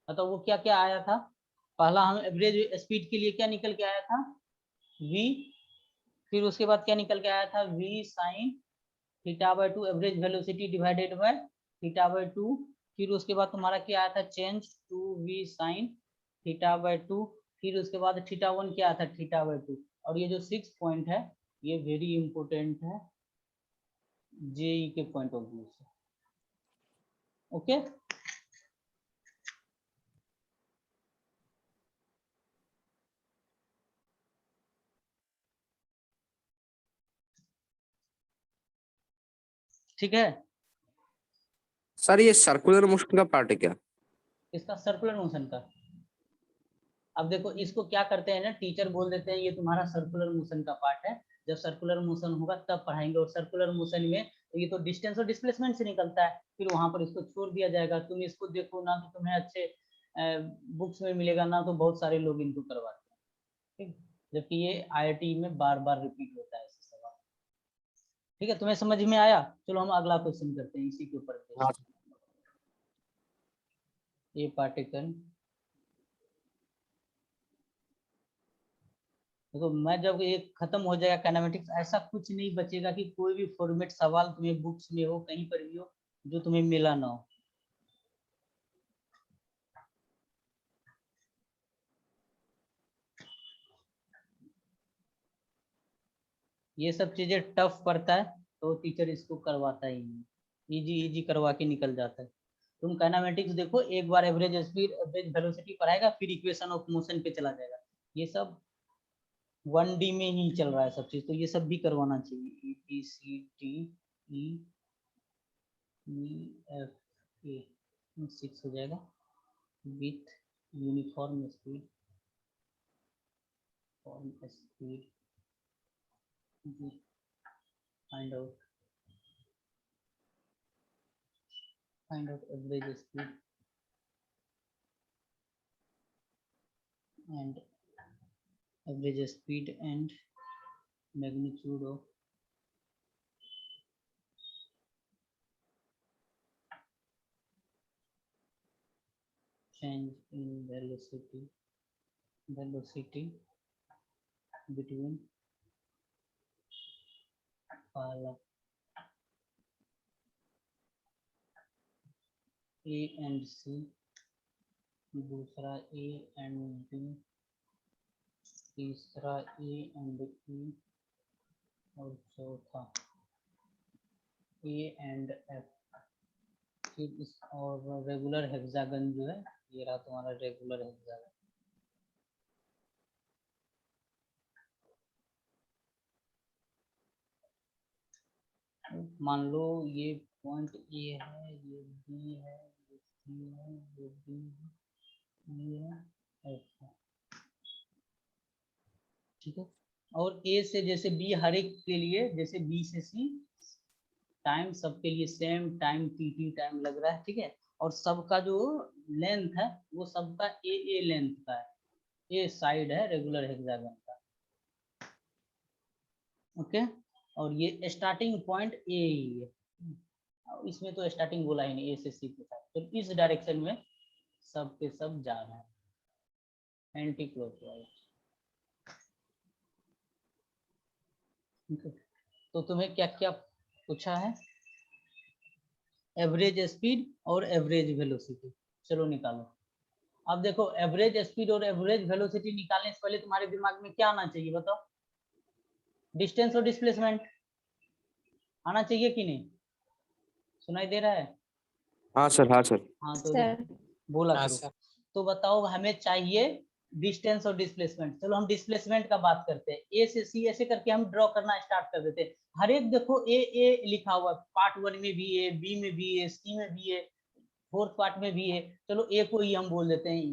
तो वो क्या क्या आया था, पहला हम एवरेज स्पीड के लिए क्या निकल के आया था, v, फिर उसके बाद क्या निकल के आया था, v sine theta by 2 average velocity divided by theta by 2, फिर उसके बाद तुम्हारा क्या आया था, change 2v sine theta by 2, फिर उसके बाद थीटा 1 क्या आया था, थीटा बाय 2, और ये जो 6 पॉइंट है ये वेरी इंपॉर्टेंट है जेई के पॉइंट ऑफ व्यू से। ओके, ठीक है, सर ये सर्कुलर मोशन का पार्ट है क्या? इसका सर्कुलर मोशन का, अब देखो इसको क्या करते हैं ना, टीचर बोल देते हैं ये तुम्हारा सर्कुलर मोशन का पार्ट है, जब सर्कुलर मोशन होगा तब पढ़ाएंगे, और सर्कुलर मोशन में तो ये तो डिस्टेंस और डिस्प्लेसमेंट से निकलता है, फिर वहां पर इसको छोड़ दिया जाएगा, तुम इसको देखो ना तो तुम्हें अच्छे बुक्स में मिलेगा ना, तो बहुत सारे लोग इनको करवाते हैं, ठीक, जबकि ये आईआईटी में बार बार रिपीट होता है ऐसे सवाल। ठीक है, तुम्हें समझ में आया, चलो हम अगला क्वेश्चन करते हैं इसी के ऊपर। हाँ। ए पार्टिकल, देखो मैं जब ये खत्म हो जाएगा काइनेमेटिक्स, ऐसा कुछ नहीं बचेगा कि कोई भी फॉर्मेट सवाल तुम्हें बुक्स में हो, कहीं पर भी हो, जो तुम्हें मिला ना हो। ये सब चीजें टफ पड़ता है तो टीचर इसको करवाता ही नहीं, इजी इजी करवा के निकल जाता है। तुम काइनेमेटिक्स देखो, एक बार एवरेज स्पीड, एवरेज वेलोसिटी पढ़ाएगा, फिर इक्वेशन ऑफ मोशन पे चला जाएगा। ये सब 1D में ही चल रहा है सब चीज, तो ये सब भी करवाना चाहिए। E B C D E F A 6 हो जाएगा। With uniform speed, form speed, find out average speed and average speed and magnitude of change in velocity between pala A and C, दूसरा A and B, तीसरा A and E, और चौथा A and F। फिर इस और regular hexagon जो है, ये रहा तुम्हारा रेगुलर हेक्सागन। मान लो ये पॉइंट A है, ये B है, ये C है, ये D है, ये है, F है, ठीक है। और A से जैसे B हर एक के लिए, जैसे B से C टाइम सबके लिए सेम टाइम टी टाइम लग रहा है, ठीक है। और सबका जो लेंथ है वो सबका ए लेंथ का है, ए साइड है रेगुलर हेक्सागन का, ओके। और ये स्टार्टिंग पॉइंट ए ही है, इसमें तो स्टार्टिंग बोला ही नहीं, ए से सी के साथ, तो इस डायरेक्शन में सब के सब जा रहे हैं एंटी क्लॉकवाइज। तो तुम्हें क्या क्या पूछा है? एवरेज स्पीड और एवरेज वेलोसिटी, चलो निकालो। अब देखो एवरेज स्पीड और एवरेज वेलोसिटी निकालने से पहले तुम्हारे दिमाग में क्या आना चाहिए बताओ? डिस्टेंस और डिस्प्लेसमेंट आना चाहिए कि नहीं? सुनाई दे रहा है? हाँ सर, हाँ सर। हाँ तो सर। बोला करो। तो बताओ हमें चाहिए डिस्टेंस और डिस्प्लेसमेंट। चलो हम डिस्प्लेसमेंट का बात करते हैं। ए से सी ऐसे करके हम ड्रॉ करना स्टार्ट कर देते हैं। हर एक देखो ए लिखा हुआ, पार्ट 1 में भी है, बी में भी है, सी में भी है, फोर्थ पार्ट में भी है। चलो ए को ही हम बोल देते हैं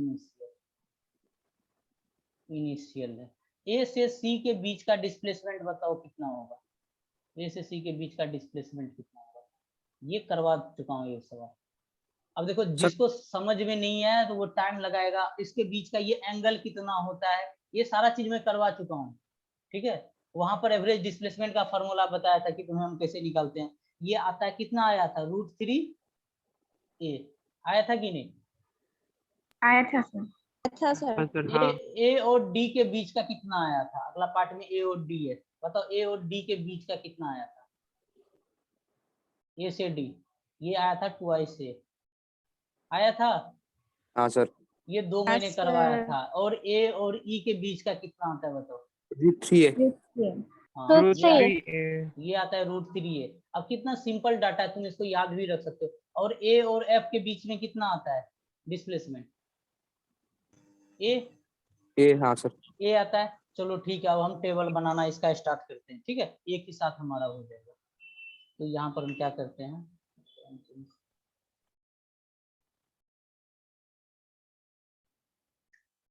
इनिशियल है। ए से सी के बीच का डिस्प्लेसमेंट बताओ कितना होगा? ए से सी के बीच का डिस्प्लेसमेंट कितना होगा? ये करवा चुका हूँ ये सवाल। अब देखो जिसको समझ में नहीं आया तो वो टाइम लगाएगा, इसके बीच का ये एंगल कितना होता है, ये सारा चीज मैं करवा चुका हूँ, ठीक है। वहां पर एवरेज डिस्प्लेसमेंट का फॉर्मूला बताया था कि तुम्हें हम कैसे निकालते हैं। ये आता है, कितना आया था? √3 ए आया था कि नहीं? आया था सर। अच्छा सर। हाँ सर, हाँ। ए और डी के बीच का कितना आया था? अगला पार्ट में ए और डी है, बताओ ए और डी के बीच का कितना आया था? ए से डी ये आया था 2 ए आया था। हाँ सर। ये 2 मैंने करवाया था। और ए और ई के बीच का कितना आता है बताओ? √3 है। हाँ, √3 ये आता है √3 है। अब कितना सिंपल डाटा है, तुम इसको याद भी रख सकते हो। और ए और एफ के बीच में कितना आता है डिस्प्लेसमेंट? ए हाँ सर। ए आता है। चलो ठीक है, अब हम टेबल बनाना इसका स्टार्ट करते हैं, ठीक है। एक ही साथ हमारा हो जाएगा। तो यहाँ पर हम क्या करते हैं,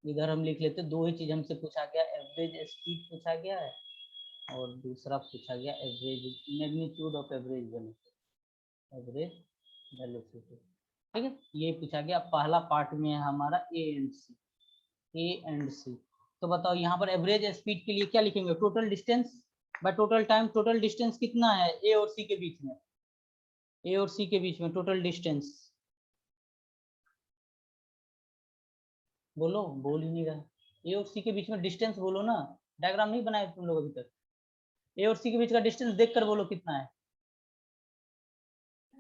इधर हम लिख लेते, 2 ही चीज हमसे पूछा गया, एवरेज स्पीड पूछा गया है और दूसरा पूछा गया average magnitude of average velocity, ठीक है। ये पूछा गया। पहला पार्ट में है हमारा ए एंड सी। तो बताओ यहाँ पर एवरेज स्पीड के लिए क्या लिखेंगे? Total distance by total time. Total distance कितना है ए और सी के बीच में? ए और सी के बीच में टोटल डिस्टेंस बोलो, बोल ही नहीं रहा। ए और सी के बीच में डिस्टेंस बोलो ना, डायग्राम नहीं बनाया तुम लोग अभी तक। ए और सी के बीच का डिस्टेंस देख कर बोलो कितना है।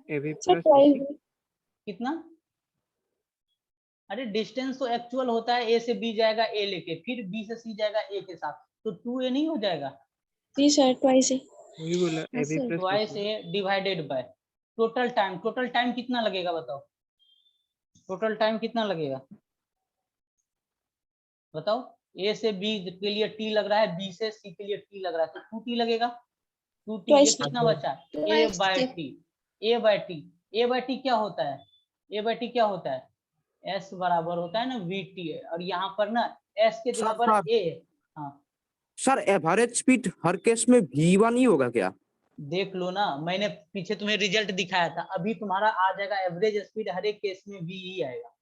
AB sir plus twice BC. कितना? अरे डिस्टेंस तो एक्चुअल होता है, ए से बी जाएगा ए लेके, फिर बी से सी जाएगा ए के साथ, तो 2a नहीं हो जाएगा? जी सर ट्वाइस है। वही बोला हाँ, AB sir. plus twice BC. A divided by total time. Total time कितना लगेगा बताओ? टोटल टाइम कितना लगेगा बताओ? ए से बी के लिए टी लग रहा है, बी से सी के लिए टी लग रहा है, तो 2t लगेगा। 2t, ये Twice t. कितना बचा? ए Twice बाय t. टी। ए बाय टी, ए बाय टी क्या होता है? ए बाय टी क्या होता है? एस बराबर होता है ना वी टी, और यहाँ पर ना एस के जगह पर सर, ए। हाँ सर एवरेज स्पीड हर केस में V1 ही होगा क्या? देख लो ना, मैंने पीछे तुम्हें रिजल्ट दिखाया था, अभी तुम्हारा आ जाएगा एवरेज स्पीड हर एक केस में वी ही आएगा।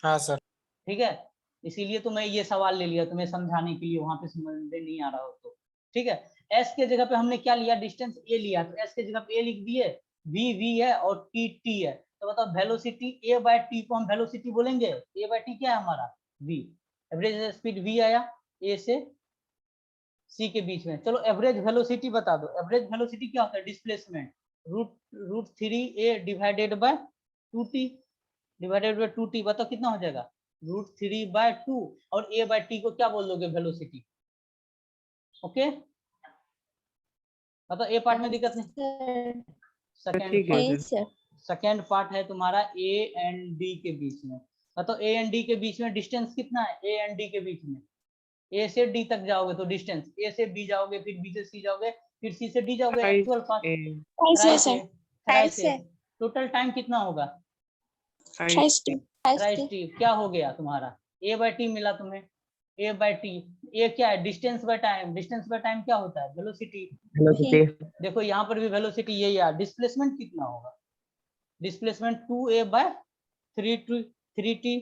हाँ सर। ठीक है, इसीलिए तो मैं ये सवाल ले लिया तुम्हें समझाने के लिए, वहां पे समझ में नहीं आ रहा हो तो। ठीक है, एस के जगह पे हमने क्या लिया? डिस्टेंस ए लिया, तो एस के जगह पे ए लिख दिए, वी वी है और टी टी है, तो बताओ वेलोसिटी ए बाय टी को हम वेलोसिटी बोलेंगे? ए बाय टी क्या है हमारा? वी। एवरेज स्पीड वी आया ए से सी के बीच में। चलो एवरेज वेलोसिटी बता दो। एवरेज वेलोसिटी क्या होता है? Displacement root root 3a divided by 2t, divided by 2t, बताओ कितना हो जाएगा? रूट 3/2। और a बाय t को क्या बोल दोगे? वेलोसिटी। ओके, बताओ ए पार्ट में दिक्कत नहीं? सर सेकेंड ठीक है पार्ट, नहीं सर. सर। सेकेंड पार्ट है तुम्हारा ए एंड डी के बीच में। बताओ ए एंड डी के बीच में डिस्टेंस कितना है? ए एंड डी के बीच में ए से डी तक जाओगे तो डिस्टेंस, ए से बी जाओगे, फिर बी से सी जाओगे, फिर सी से डी जाओगे, Twice actual path. A. Twice है थ्राइस सर। ए, थ्राइस ट्वाइस ए। है। टोटल टाइम कितना होगा? Twice twice T. Twice thrice T. T. क्या हो गया तुम्हारा? ए बाय टी मिला तुम्हें, ए बाय टी। ए क्या है? Distance by time. Distance by time क्या होता है? वेलोसिटी। velocity. देखो यहाँ पर भी वेलोसिटी यही है। डिस्प्लेसमेंट कितना होगा? डिस्प्लेसमेंट 2a बाय 3t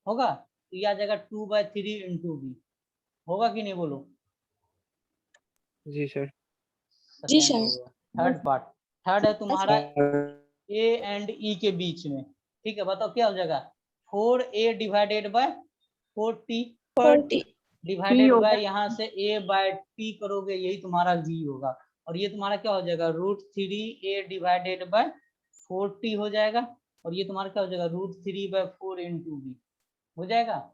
होगा, तो यह आ जाएगा 2/3 इंटू वी। होगा कि नहीं बोलो? जी सर. जी सेकेंड हो सर। गया। थर्ड पार्ट, थर्ड है तुम्हारा और ए एंड ई के बीच में। ठीक है, बताओ क्या हो जाएगा? 4a divided by 4t 40 divided by यहाँ से a बाय टी करोगे, यही तुम्हारा v होगा। और ये तुम्हारा क्या हो जाएगा? √3a डिवाइडेड बाय 4t हो जाएगा, और ये तुम्हारा क्या हो जाएगा? √3/4 इंटू वी हो जाएगा।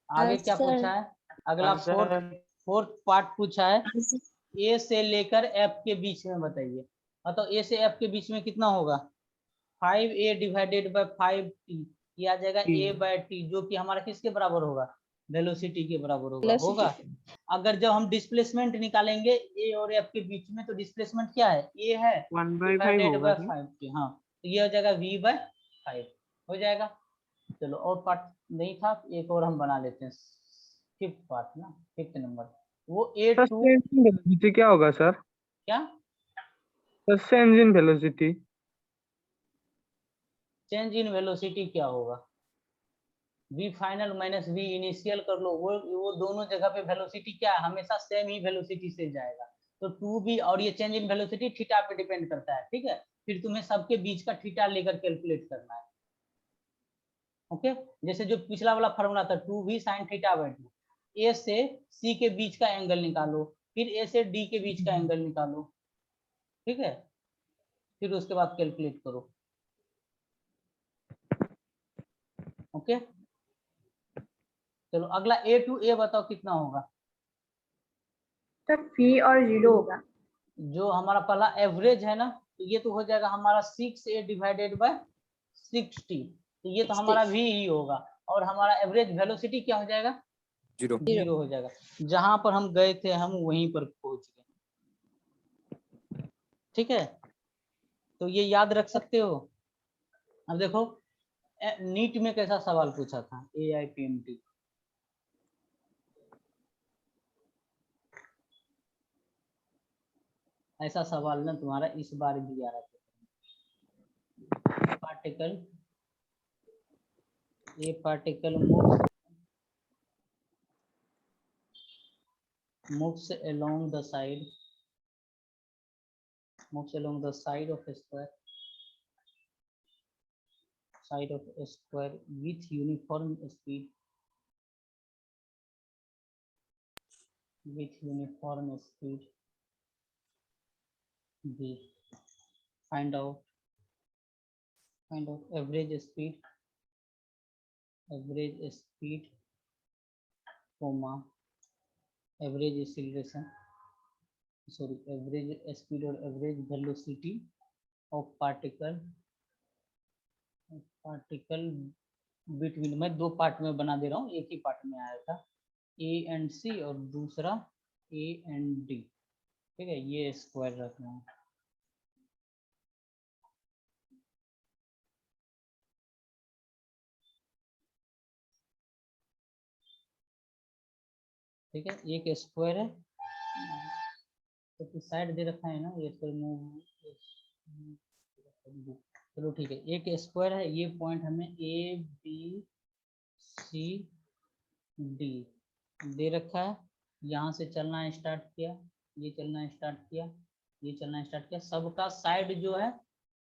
आगे क्या सर। पूछा है? अगला फोर्थ पार्ट पूछा है, ए से लेकर एफ के बीच में बताइए। मतलब ए से एफ के बीच में कितना होगा? 5a डिवाइडेड बाय 5t, ये आ जाएगा a बाय टी, जो कि हमारा किसके बराबर होगा? वेलोसिटी के बराबर होगा। होगा। अगर जब हम डिस्प्लेसमेंट निकालेंगे ए और एफ के बीच में, तो डिस्प्लेसमेंट क्या है? ए है 1/5 डिवाइडेड होगा बाय क्या? 5t। हाँ, तो ये हो जाएगा v/5 हो जाएगा। चलो और पार्ट नहीं था, एक और हम बना लेते हैं, फिफ्थ पार्ट ना, फिफ्थ नंबर, वो सर A2 engine velocity क्या होगा सर? क्या? Sir engine velocity. Change in velocity क्या होगा? v final minus v initial कर लो, वो दोनों जगह पे वेलोसिटी क्या है? हमेशा सेम ही वेलोसिटी से जाएगा, तो 2v, और ये चेंज इन वेलोसिटी थीटा पे डिपेंड करता है। ठीक है, फिर तुम्हें सबके बीच का थीटा लेकर कैलकुलेट करना है। ओके, जैसे जो पिछला वाला फॉर्मूला था 2v sin θ/2, ए से सी के बीच का एंगल निकालो, फिर ए से डी के बीच का एंगल निकालो। ठीक है, फिर उसके बाद कैलकुलेट करो। ओके, चलो अगला A2A बताओ कितना होगा? सर फी और 0 होगा। जो हमारा पहला एवरेज है ना, तो ये तो हो जाएगा हमारा 6a डिवाइडेड बाय 60, तो ये तो हमारा v ही होगा। और हमारा एवरेज वेलोसिटी क्या हो जाएगा? 0। 0 हो जाएगा। जहां पर हम गए थे हम वहीं पर पहुंच गए। ठीक है, तो ये याद रख सकते हो। अब देखो नीट में कैसा सवाल पूछा था, AIPMT। ऐसा सवाल ना तुम्हारा इस बार भी आ रहा था। Particle moves along the side of a square side of a square with uniform speed. With uniform speed. B. Find out average speed, comma, average acceleration, sorry, average speed or average velocity of particle between, मैं दो part में बना दे रहा हूँ, एक ही part में आया था, A and C और दूसरा A and D, ठीक है, ये स्क्वायर रखना है। ठीक है, एक स्क्वायर है, तो साइड दे रखा है ना, ये चलो ठीक है, एक स्क्वायर है, ये पॉइंट हमें A B C D दे रखा है, यहाँ से चलना स्टार्ट किया, ये चलना स्टार्ट किया, ये चलना स्टार्ट किया, सबका साइड जो है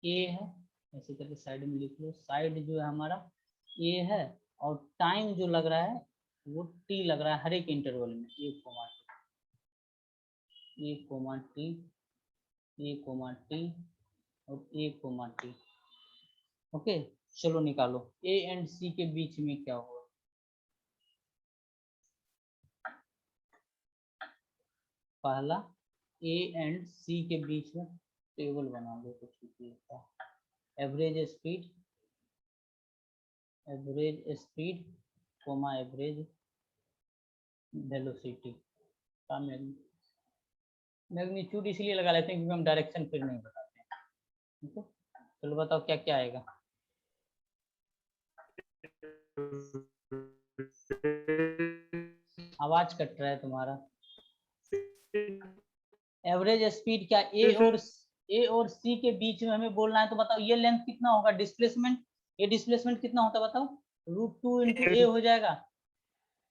A है, ऐसे करके साइड में लिख लो, साइड जो है हमारा A है, और टाइम जो लग रहा है वो T लग रहा है हर एक इंटरवल में, A T और A T। ओके, चलो निकालो A एंड C के बीच में क्या होगा। पहला A एंड C के बीच में टेबल बना दो कुछ, average speed comma average velocity का मैग्नीट्यूड इसलिए लगा लेते हैं क्योंकि हम डायरेक्शन फिर नहीं बताते हैं, ठीक है। चलो बताओ क्या क्या आएगा। आवाज कट रहा है तुम्हारा। एवरेज स्पीड क्या ए और सी के बीच में हमें बोलना है, तो बताओ ये लेंथ कितना होगा, डिस्प्लेसमेंट, ये डिस्प्लेसमेंट कितना होता है बताओ, √2 इंटू ए हो जाएगा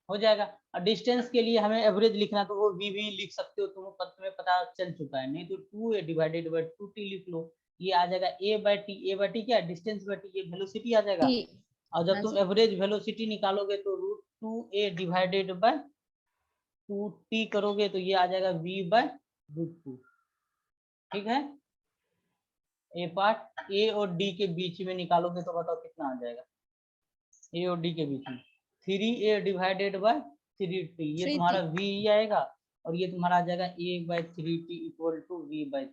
और डिस्टेंस के लिए हमें एवरेज लिखना, तो वो वी भी लिख सकते हो, तुम्हें पता चल चुका है, नहीं तो 2a डिवाइडेड बाय 2t लिख लो, ये आ जाएगा a बाय टी क्या डिस्टेंस बाय टी, ये वेलोसिटी आ जाएगा, और जब तुम एवरेज वेलोसिटी निकालोगे तो √2a डिवाइडेड बाय 2t करोगे तो ये आ जाएगा v बाय √2, ठीक है। ए पार्ट ए और डी के बीच में निकालोगे तो बताओ कितना आ जाएगा, ए और डी के बीच में 3a डिवाइडेड बाय 3t, ये तुम्हारा v आएगा, और ये तुम्हारा आ जाएगा a by 3t equal to v by 3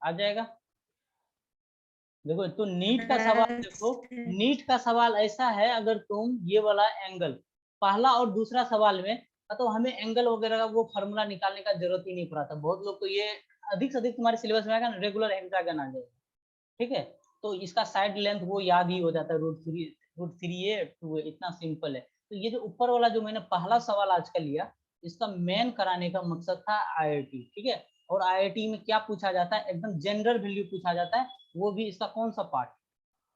आ जाएगा। देखो तो नीट का सवाल, देखो नीट का सवाल ऐसा है, अगर तुम ये वाला एंगल पहला और दूसरा सवाल में, तो हमें एंगल वगैरह का वो फार्मूला निकालने का जरूरत ही नहीं पड़ा था, बहुत लोग तो ये अधिक से अधिक तुम्हारे सिलेबस में आएगा ना, रेगुलर हेक्सागन आ जाएगा, ठीक है। तो इसका साइड लेंथ वो याद ही हो जाता है, √3a 2a, इतना सिंपल है। तो ये जो ऊपर वाला जो मैंने पहला सवाल आज का लिया, इसका मेन कराने का मकसद था आईआईटी, ठीक है। और आईआईटी में क्या पूछा जाता है, एकदम जनरल वैल्यू पूछा जाता है, वो भी इसका कौन सा पार्ट,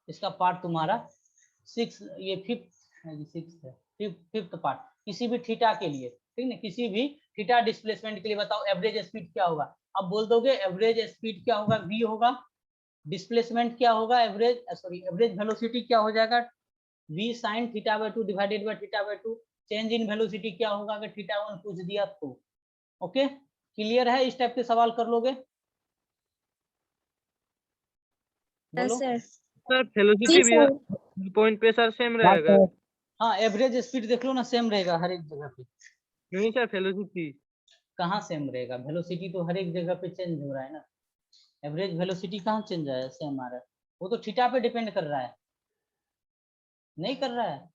इसका पार्ट तुम्हारा 6, ये फिफ्थ पार्ट, किसी भी थीटा के लिए, ठीक है, किसी भी थीटा डिस्प्लेसमेंट के लिए बताओ एवरेज स्पीड क्या होगा। अब बोल दोगे एवरेज स्पीड क्या होगा, v होगा, डिस्प्लेसमेंट क्या होगा, एवरेज वेलोसिटी क्या हो जाएगा, v sin θ/2 divided by θ/2, change in velocity क्या होगा अगर θ1 पूछ दिया तो। ओके, क्लियर है, इस टाइप के सवाल कर लोगे, बोलो। सर वेलोसिटी भी पॉइंट पे सर सेम रहेगा। हाँ, एवरेज स्पीड देख लो ना, सेम रहेगा हर एक जगह पे। नहीं सर, वेलोसिटी कहाँ सेम रहेगा, वेलोसिटी तो हर एक जगह पे चेंज हो रहा है ना, एवरेज वेलोसिटी कहाँ चेंज है, सेम आ रहा है, वो तो थीटा पे डिपेंड कर रहा है, नहीं कर रहा है,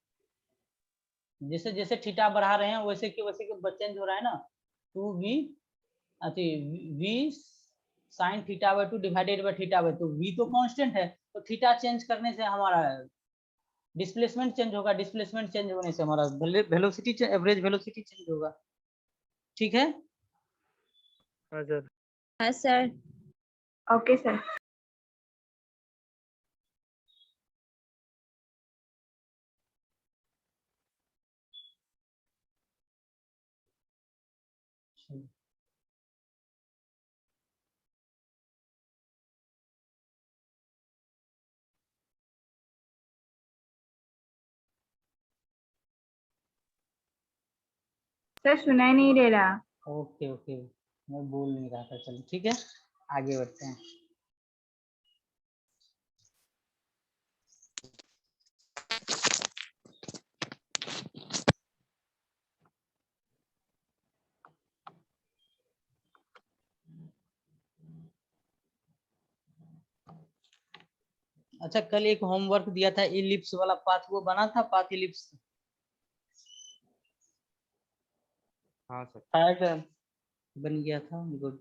जैसे जैसे थीटा बढ़ा रहे हैं वैसे के चेंज हो रहा है ना, 2v v sin θ/2 divided by θ/2, v तो कांस्टेंट है, तो थीटा चेंज करने से हमारा डिस्प्लेसमेंट चेंज होगा, डिस्प्लेसमेंट चेंज होने से हमारा वेलोसिटी, एवरेज वेलोसिटी चेंज होगा, ठीक है। हाँ सर। Okay sir. सर सुनाई नहीं दे रहा। ओके ओके, मैं बोल नहीं रहा था, चलो ठीक है, आगे बढ़ते हैं। अच्छा, कल एक होमवर्क दिया था इलिप्स वाला पाथ, वो बना था पाथ इलिप्स? हाँ सर। हाँ सर। बन गया था, गुड।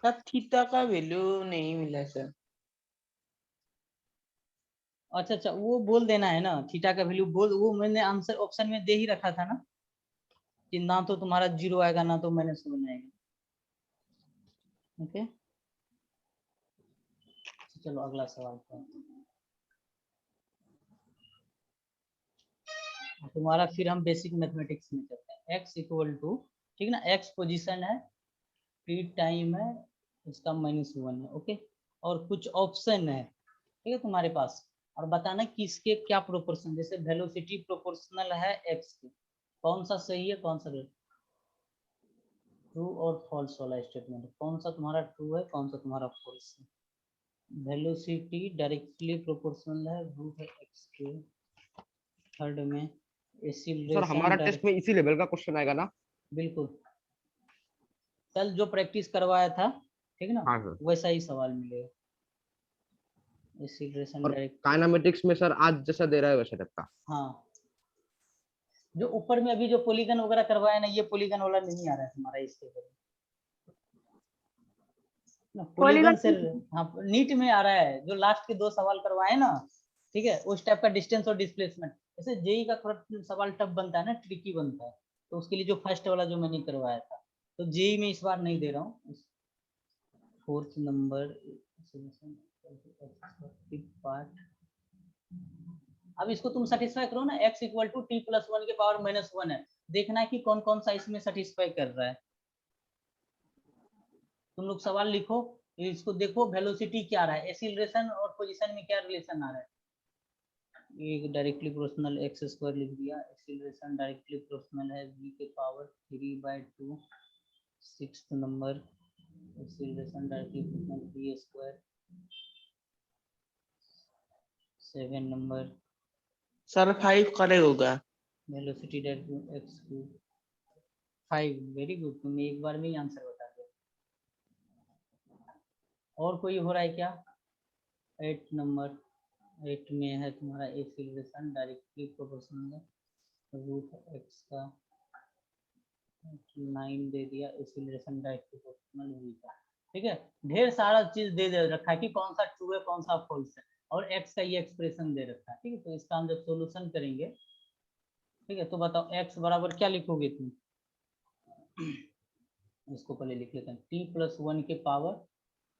सर थीटा का वैल्यू नहीं मिला सर। अच्छा अच्छा, वो बोल देना है ना, थीटा का वैल्यू बोल, वो मैंने आंसर ऑप्शन में दे ही रखा था ना, कि ना तो तुम्हारा 0 आएगा ना तो -1 आएगा। ओके, चलो अगला सवाल करो। तुम्हारा फिर हम बेसिक मैथमेटिक्स में चलते हैं। x इक्वल टू, ठीक ना, x पोजीशन है, t टाइम है, इसका -1 है। ओके, और कुछ ऑप्शन है, ठीक है तुम्हारे पास, और बताना कि इसके क्या प्रोपोर्शन, जैसे वेलोसिटी प्रोपोर्शनल है x के, कौन सा सही है कौन सा गलत, ट्रू और फॉल्स वाला स्टेटमेंट, कौन सा तुम्हारा ट्रू है कौन सा तुम्हारा फॉल्स है। वेलोसिटी डायरेक्टली प्रोपोर्शनल है रूट है x के, थर्ड में सर हमारा टेस्ट में इसी लेवल का क्वेश्चन आएगा ना? बिल्कुल, कल जो प्रैक्टिस करवाया था, ठीक ना, हाँ सर। वैसा ही सवाल मिलेगा। एक्सीलरेशन और डायरेक्ट, काइनेमेटिक्स में सर आज जैसा दे रहा है वैसा टाइप का। हाँ, जो ऊपर में अभी जो पॉलीगन वगैरह करवाया ना, ये पॉलीगन वाला नहीं आ रहा है तुम्हारा इसके ऊपर ना, पॉलीगन से, हाँ नीट में आ रहा है, जो लास्ट के 2 सवाल करवाए ना, ठीक है, उस टाइप का डिस्टेंस और डिस्प्लेसमेंट। जैसे जेई का थोड़ा सवाल टफ बनता है ना, ट्रिकी बनता है, तो उसके लिए जो फर्स्ट वाला जो मैंने करवाया था, तो जेई में इस बार नहीं दे रहा हूँ। 4th नंबर पार्ट, अब इसको तुम सेटिस्फाई करो ना, x equal to t plus 1 के पावर -1 है, देखना है कि कौन कौन सा इसमें सेटिस्फाई कर रहा है। तुम लोग सवाल लिखो, इसको देखो, वेलोसिटी क्या आ रहा है, एक्सीलरेशन और पोजीशन में क्या रिलेशन आ रहा है। ये डायरेक्टली प्रोपोर्शनल x² लिख दिया, एक्सीलरेशन डायरेक्टली प्रोपोर्शनल है v के power 3/2। 6th number, acceleration directly proportional v²। 7 number, sir 5 correct होगा। Velocity directly x³ 5, very good, तुम एक बार में ही आंसर बता दो। और कोई हो रहा है क्या? 8 नंबर, 8 में है तुम्हारा एक्सीलरेशन डायरेक्टली प्रोपोर्शनल है रूट x का, 9 दे दिया, एक्सीलरेशन डायरेक्टली प्रोपोर्शनल v का, ठीक है। ढेर सारा चीज दे रखा है कि कौन सा ट्रू है कौन सा फॉल्स है, और x का ये एक्सप्रेशन दे रखा है, ठीक है। तो इसका हम जब सोल्यूशन करेंगे, ठीक है, तो बताओ x बराबर क्या लिखोगे तुम, इसको पहले लिख लेते हैं, t प्लस 1 के पावर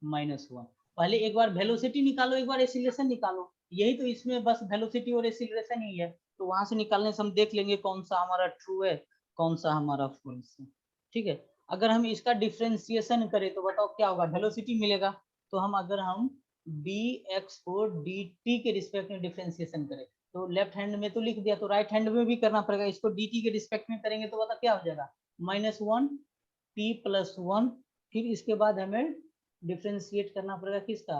-1। पहले एक बार वेलोसिटी निकालो, एक बार एक्सीलरेशन निकालो, यही तो इसमें बस वेलोसिटी और एक्सीलरेशन ही है, तो वहां से निकालने से हम देख लेंगे कौन सा हमारा ट्रू है कौन सा हमारा फॉल्स है, ठीक है। अगर हम इसका डिफरेंशिएशन करें तो बताओ क्या होगा, वेलोसिटी मिलेगा, तो हम अगर हम dx को dt के रिस्पेक्ट में डिफरेंशिएशन करें, तो लेफ्ट हैंड में तो लिख दिया, तो राइट हैंड में भी करना पड़ेगा, इसको dt के रिस्पेक्ट में करेंगे तो बताओ क्या हो जाएगा, -1 t प्लस 1, फिर इसके बाद हमें डिफरेंशिएट करना पड़ेगा किसका,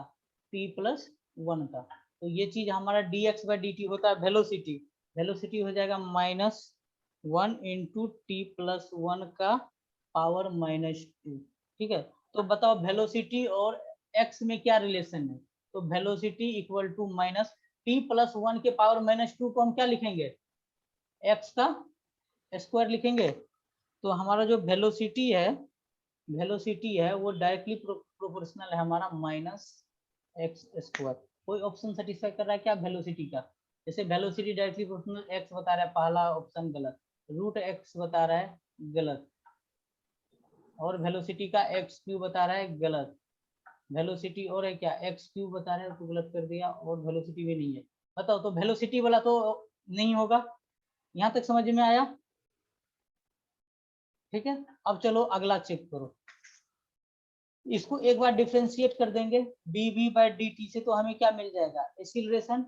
p प्लस 1 का, तो ये चीज हमारा dx/dt होता है वेलोसिटी, वेलोसिटी हो जाएगा -1 इंटू टी प्लस 1 का पावर -2, ठीक है। तो बताओ वेलोसिटी और x में क्या रिलेशन है, तो velocity equal to t plus 1 के पावर -2 को हम क्या लिखेंगे, x का स्क्वायर लिखेंगे, तो हमारा जो वेलोसिटी है वो डायरेक्टली प्रोपोर्शनल है हमारा -x²। कोई ऑप्शन सेटिस्फाई कर रहा है क्या वेलोसिटी का, जैसे वेलोसिटी डायरेक्टली प्रोपोर्शनल x बता रहा है, पहला ऑप्शन गलत, रूट x बता रहा है गलत, और वेलोसिटी का x³ बता रहा है गलत, वेलोसिटी और है क्या x³ बता रहा है तो गलत कर दिया, और वेलोसिटी भी नहीं है, बताओ, तो वेलोसिटी वाला तो नहीं होगा। यहाँ तक समझ में आया, ठीक है। अब चलो अगला चेक करो, इसको एक बार डिफरेंशिएट कर देंगे dv/dt से, तो हमें क्या मिल जाएगा, एक्सीलरेशन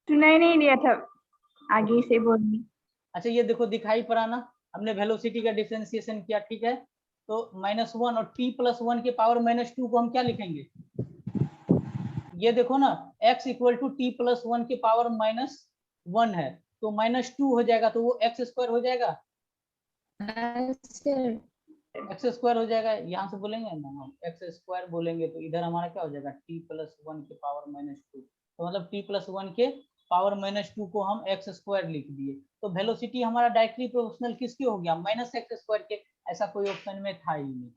सुनाई नहीं दिया था, आगे से बोलिए। अच्छा ये देखो दिखाई पड़ा ना, हमने वेलोसिटी का डिफरेंशिएशन किया, ठीक है। तो -1 और t+1 के पावर -2 को हम क्या लिखेंगे, ये देखो ना, x इक्वल टू t+1 के पावर -1 है, तो -2 हो जाएगा, तो वो x² हो जाएगा, x² हो जाएगा। यहाँ से बोलेंगे ना हम x² बोलेंगे, तो इधर हमारा क्या हो जाएगा, t+1 के पावर -2, तो मतलब t+1 के पावर -2 को हम x² लिख दिए। तो वेलोसिटी हमारा डायरेक्टली प्रोपोर्शनल किसके हो गया, -x² के, ऐसा कोई ऑप्शन में था ही नहीं।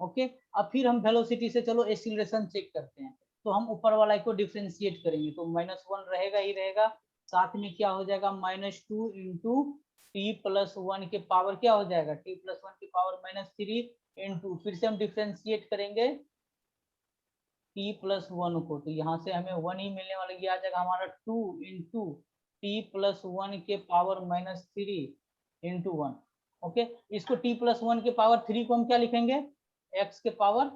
ओके, अब फिर हम वेलोसिटी से चलो एक्सीलरेशन चेक करते हैं। तो हम ऊपर वाला को डिफरेंशिएट करेंगे, तो -1 रहेगा ही रहेगा, साथ में क्या हो जाएगा, -2 इंटू t+1 के पावर क्या हो जाएगा, t+1 के पावर -3 इंटू, फिर से हम डिफरेंशिएट करेंगे t+1 को, तो यहाँ से हमें 1 ही मिलने वाला, ये आ जाएगा हमारा 2 इंटू t+1 के पावर -3 इंटू 1। ओके, इसको t+1 के पावर 3 को हम क्या लिखेंगे, x के पावर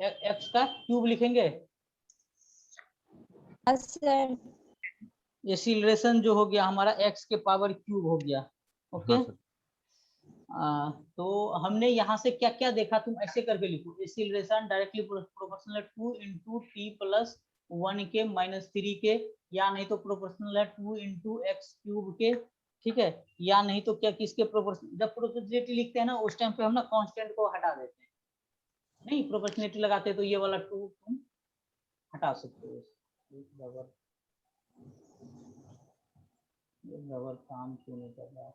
x का क्यूब लिखेंगे। एक्सीलरेशन जो हो गया हमारा x के पावर क्यूब हो गया। ओके, तो हमने यहाँ से क्या क्या देखा, तुम ऐसे करके लिखो, acceleration directly proportional 2 into t+1 के -3 के, या नहीं तो प्रोपोर्शनल है 2 इंटू x³ के, ठीक है, या नहीं तो क्या किसके प्रोपोर्शनल, जब प्रोपोर्शनलिटी लिखते हैं ना उस टाइम पे हम ना कांस्टेंट को हटा देते हैं, नहीं प्रोपोर्शनलिटी लगाते हैं तो ये वाला 2 तुम हटा सकते हो। डबल काम क्यों नहीं कर रहा है,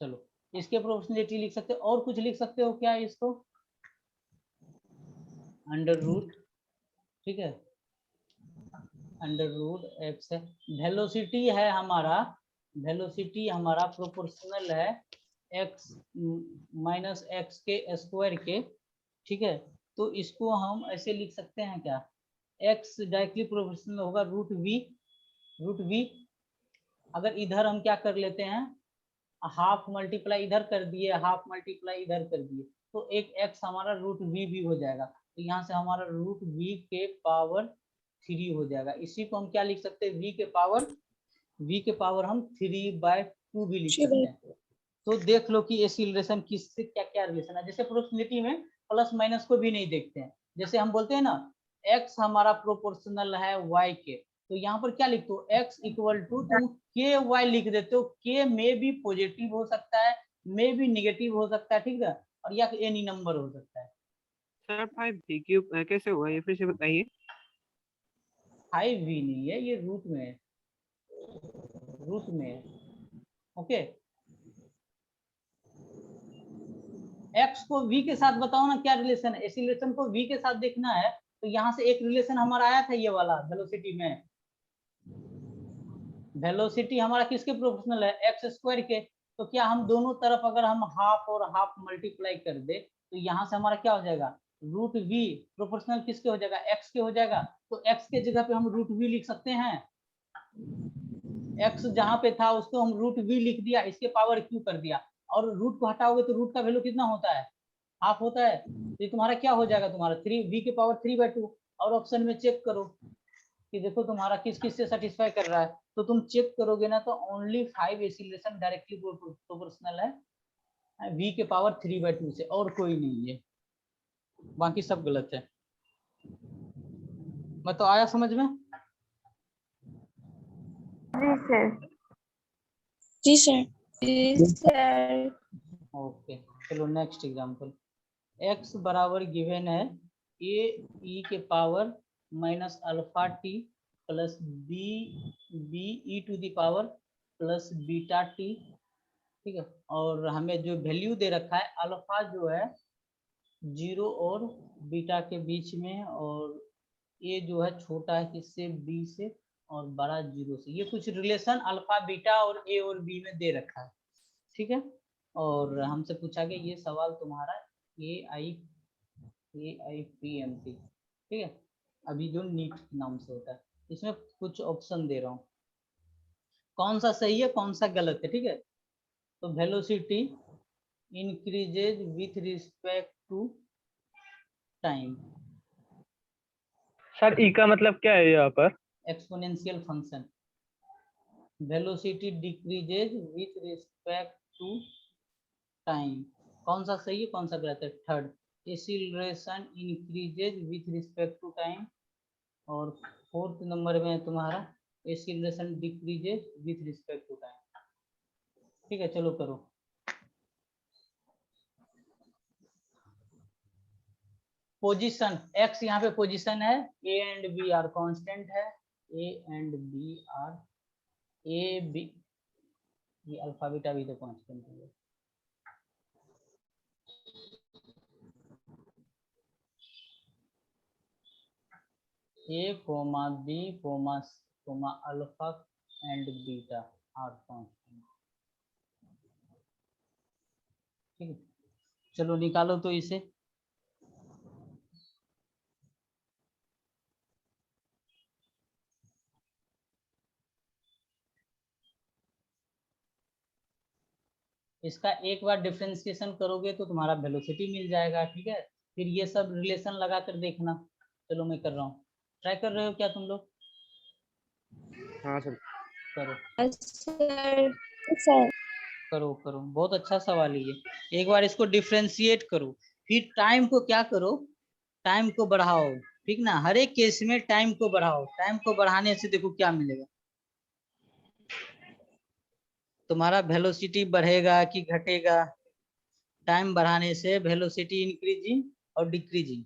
चलो इसके प्रोपोर्शनलिटी लिख सकते हो, और कुछ लिख सकते हो क्या इसको, अंडर रूट, ठीक है, अंडर रूट x है, वेलोसिटी है हमारा, वेलोसिटी हमारा प्रोपोर्शनल है x -x के स्क्वायर के, ठीक है। तो इसको हम ऐसे लिख सकते हैं क्या, x डायरेक्टली प्रोपोर्शनल होगा रूट v, अगर इधर हम क्या कर लेते हैं, हाफ मल्टीप्लाई इधर कर दिए, हाफ मल्टीप्लाई इधर कर दिए, तो एक x हमारा रूट v भी हो जाएगा, तो यहाँ से हमारा रूट v के पावर 3 हो जाएगा। इसी को हम क्या लिख सकते हैं, v के पावर हम 3/2 भी लिख सकते हैं। तो देख लो कि एक्सीलरेशन किससे क्या क्या रिलेशन है, जैसे प्रोपोर्शनलिटी में प्लस माइनस को भी नहीं देखते हैं, जैसे हम बोलते हैं ना x हमारा प्रोपोर्शनल है y के, तो यहाँ पर क्या लिखते हो, x इक्वल टू तुम के वाई लिख देते हो, के में भी पॉजिटिव हो सकता है, में भी निगेटिव हो सकता है, ठीक है, और या एनी नंबर हो सकता है। सर 5v³ कैसे हुआ ये फिर से बताइए। 5v नहीं है, ये रूट में है, रूट में है। ओके, x को v के साथ बताओ ना क्या रिलेशन है, एक्सीलरेशन को v के साथ देखना है, तो यहाँ से एक रिलेशन हमारा आया था ये वाला वेलोसिटी में, वेलोसिटी हमारा किसके प्रोपोर्शनल है, x² के, तो क्या हम दोनों तरफ अगर हम हाफ और हाफ मल्टीप्लाई कर दे, तो यहाँ से हमारा क्या हो जाएगा, रूट v प्रोपोर्शनल किसके हो जाएगा, x के हो जाएगा, तो x के जगह पे हम रूट v लिख सकते हैं, x जहाँ पे था उसको हम रूट v लिख दिया, इसके पावर q कर दिया, और रूट को हटाओगे तो रूट का वैल्यू कितना होता है, हाफ होता है, तो ये तुम्हारा क्या हो जाएगा, तुम्हारा 3v के पावर 3/2, और ऑप्शन में चेक करो कि देखो तुम्हारा किस किस से सेटिस्फाई कर रहा है, तो तुम चेक करोगे ना तो ओनली 5 एक्सीलरेशन डायरेक्टली प्रोपोर्शनल है v के पावर 3/2 से, और कोई नहीं है, बाकी सब गलत है। मैं तो आया समझ में, जी सर, जी सर। ओके चलो नेक्स्ट एग्जांपल, x बराबर गिवन है a e के power -α_t plus b e to the power plus beta t, ठीक है, और हमें जो वैल्यू दे रखा है अल्फा जो है 0 और बीटा के बीच में, और ए जो है छोटा है किससे, बी से, और बड़ा 0 से, ये कुछ रिलेशन अल्फा बीटा और ए और बी में दे रखा है, ठीक है। और हमसे पूछा गया ये सवाल तुम्हारा AIPMT, ठीक है। अभी जो नीट नाम से होता है, इसमें कुछ ऑप्शन दे रहा हूँ, कौन सा सही है कौन सा गलत है, ठीक है। तो velocity increases with respect to time, sir e का मतलब क्या है यहाँ पर? Exponential function. Velocity decreases with respect to time, कौन सा सही है कौन सा गलत है? Third, acceleration increases with respect to time, और फोर्थ नंबर में तुम्हारा acceleration decreases with respect to time. ठीक है, चलो करो। पोजीशन x यहाँ पे पोजीशन है, a and b are constant है, a and b are, a b, ये अल्फा बीटा भी तो कांस्टेंट है। a comma b comma alpha and beta are constant. ठीक है, चलो निकालो तो इसे। इसका एक बार डिफरेंशिएशन करोगे तो तुम्हारा वेलोसिटी मिल जाएगा, ठीक है। फिर ये सब रिलेशन लगा कर देखना। चलो मैं कर रहा हूँ, ट्राई कर रहे हो क्या तुम लोग? हाँ सर। करो सर करो करो, बहुत अच्छा सवाल है ये। एक बार इसको डिफरेंशिएट करो, फिर टाइम को क्या करो, टाइम को बढ़ाओ, ठीक ना। हर एक केस में टाइम को बढ़ाओ, टाइम को बढ़ाने से देखो क्या मिलेगा, तुम्हारा वेलोसिटी बढ़ेगा कि घटेगा। टाइम बढ़ाने से वेलोसिटी इंक्रीजिंग और डिक्रीजिंग।